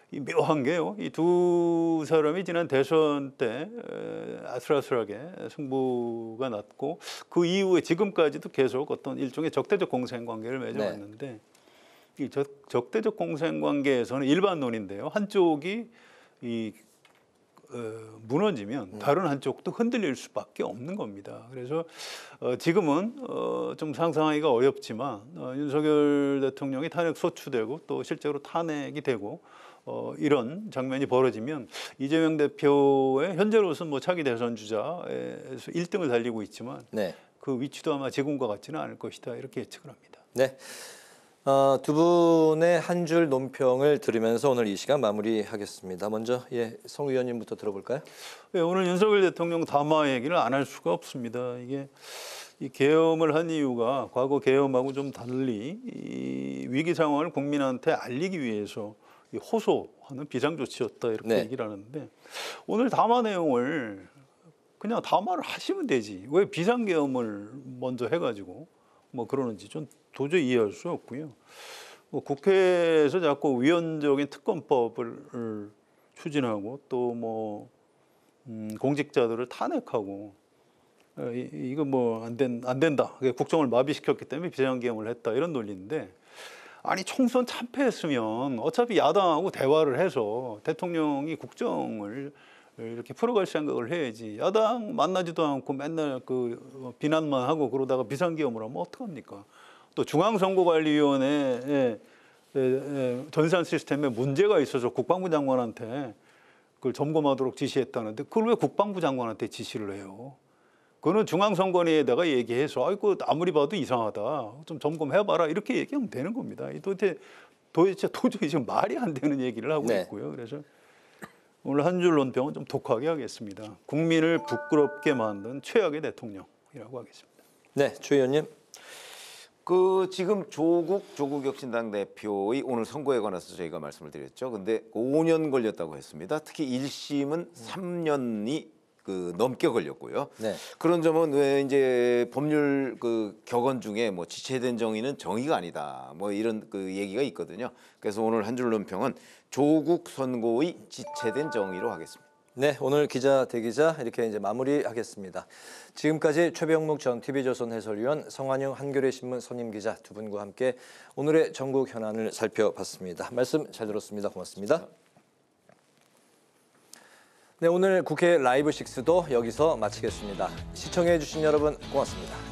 이 묘한 게요. 이 두 사람이 지난 대선 때 아슬아슬하게 승부가 났고 그 이후에 지금까지도 계속 어떤 일종의 적대적 공생 관계를 맺어왔는데 이 적대적 공생 관계에서는 일반론인데요. 한쪽이 무너지면 다른 한쪽도 흔들릴 수밖에 없는 겁니다. 그래서 지금은 좀 상상하기가 어렵지만 윤석열 대통령이 탄핵 소추되고 또 실제로 탄핵이 되고 이런 장면이 벌어지면 이재명 대표의 현재로서는 뭐 차기 대선 주자에서 1등을 달리고 있지만 네. 그 위치도 아마 지금과 같지는 않을 것이다 이렇게 예측을 합니다. 네. 두 분의 한 줄 논평을 들으면서 오늘 이 시간 마무리하겠습니다. 먼저 성 의원님부터 들어볼까요? 네, 오늘 윤석열 대통령 담화 얘기를 안 할 수가 없습니다. 이게 이 계엄을 한 이유가 과거 계엄하고 좀 달리 이 위기 상황을 국민한테 알리기 위해서 호소하는 비상조치였다 이렇게 네. 얘기를 하는데 오늘 담화 내용을 그냥 담화를 하시면 되지 왜 비상계엄을 먼저 해가지고 뭐 그러는지 좀 도저히 이해할 수 없고요. 뭐 국회에서 자꾸 위헌적인 특검법을 추진하고 또 뭐 공직자들을 탄핵하고 이거 뭐 안 된다. 국정을 마비시켰기 때문에 비상계엄을 했다 이런 논리인데 아니 총선 참패했으면 어차피 야당하고 대화를 해서 대통령이 국정을 이렇게 풀어갈 생각을 해야지. 야당 만나지도 않고 맨날 그 비난만 하고 그러다가 비상계엄을 하면 어떡합니까? 또 중앙선거관리위원회 전산 시스템에 문제가 있어서 국방부 장관한테 그걸 점검하도록 지시했다는데 그걸 왜 국방부 장관한테 지시를 해요? 그거는 중앙선관위에다가 얘기해서 아이고 아무리 봐도 이상하다. 좀 점검해봐라. 이렇게 얘기하면 되는 겁니다. 도저히 지금 말이 안 되는 얘기를 하고 네. 있고요. 그래서 오늘 한 줄 논평은 좀 독하게 하겠습니다. 국민을 부끄럽게 만든 최악의 대통령이라고 하겠습니다. 네, 주 의원님. 지금 조국혁신당 대표의 오늘 선거에 관해서 저희가 말씀을 드렸죠. 근데 5년 걸렸다고 했습니다. 특히 1심은 3년이 넘게 걸렸고요. 네. 그런 점은 왜 이제 법률 격언 중에 뭐 지체된 정의는 정의가 아니다. 뭐 이런 얘기가 있거든요. 그래서 오늘 한 줄 논평은 조국 선고의 지체된 정의로 하겠습니다. 네, 오늘 기자 대기자 이렇게 이제 마무리하겠습니다. 지금까지 최병묵 전 TV조선 해설위원, 성환영 한겨레 신문 선임 기자 두 분과 함께 오늘의 전국 현안을 살펴봤습니다. 말씀 잘 들었습니다. 고맙습니다. 네, 오늘 국회 라이브 6도 여기서 마치겠습니다. 시청해 주신 여러분 고맙습니다.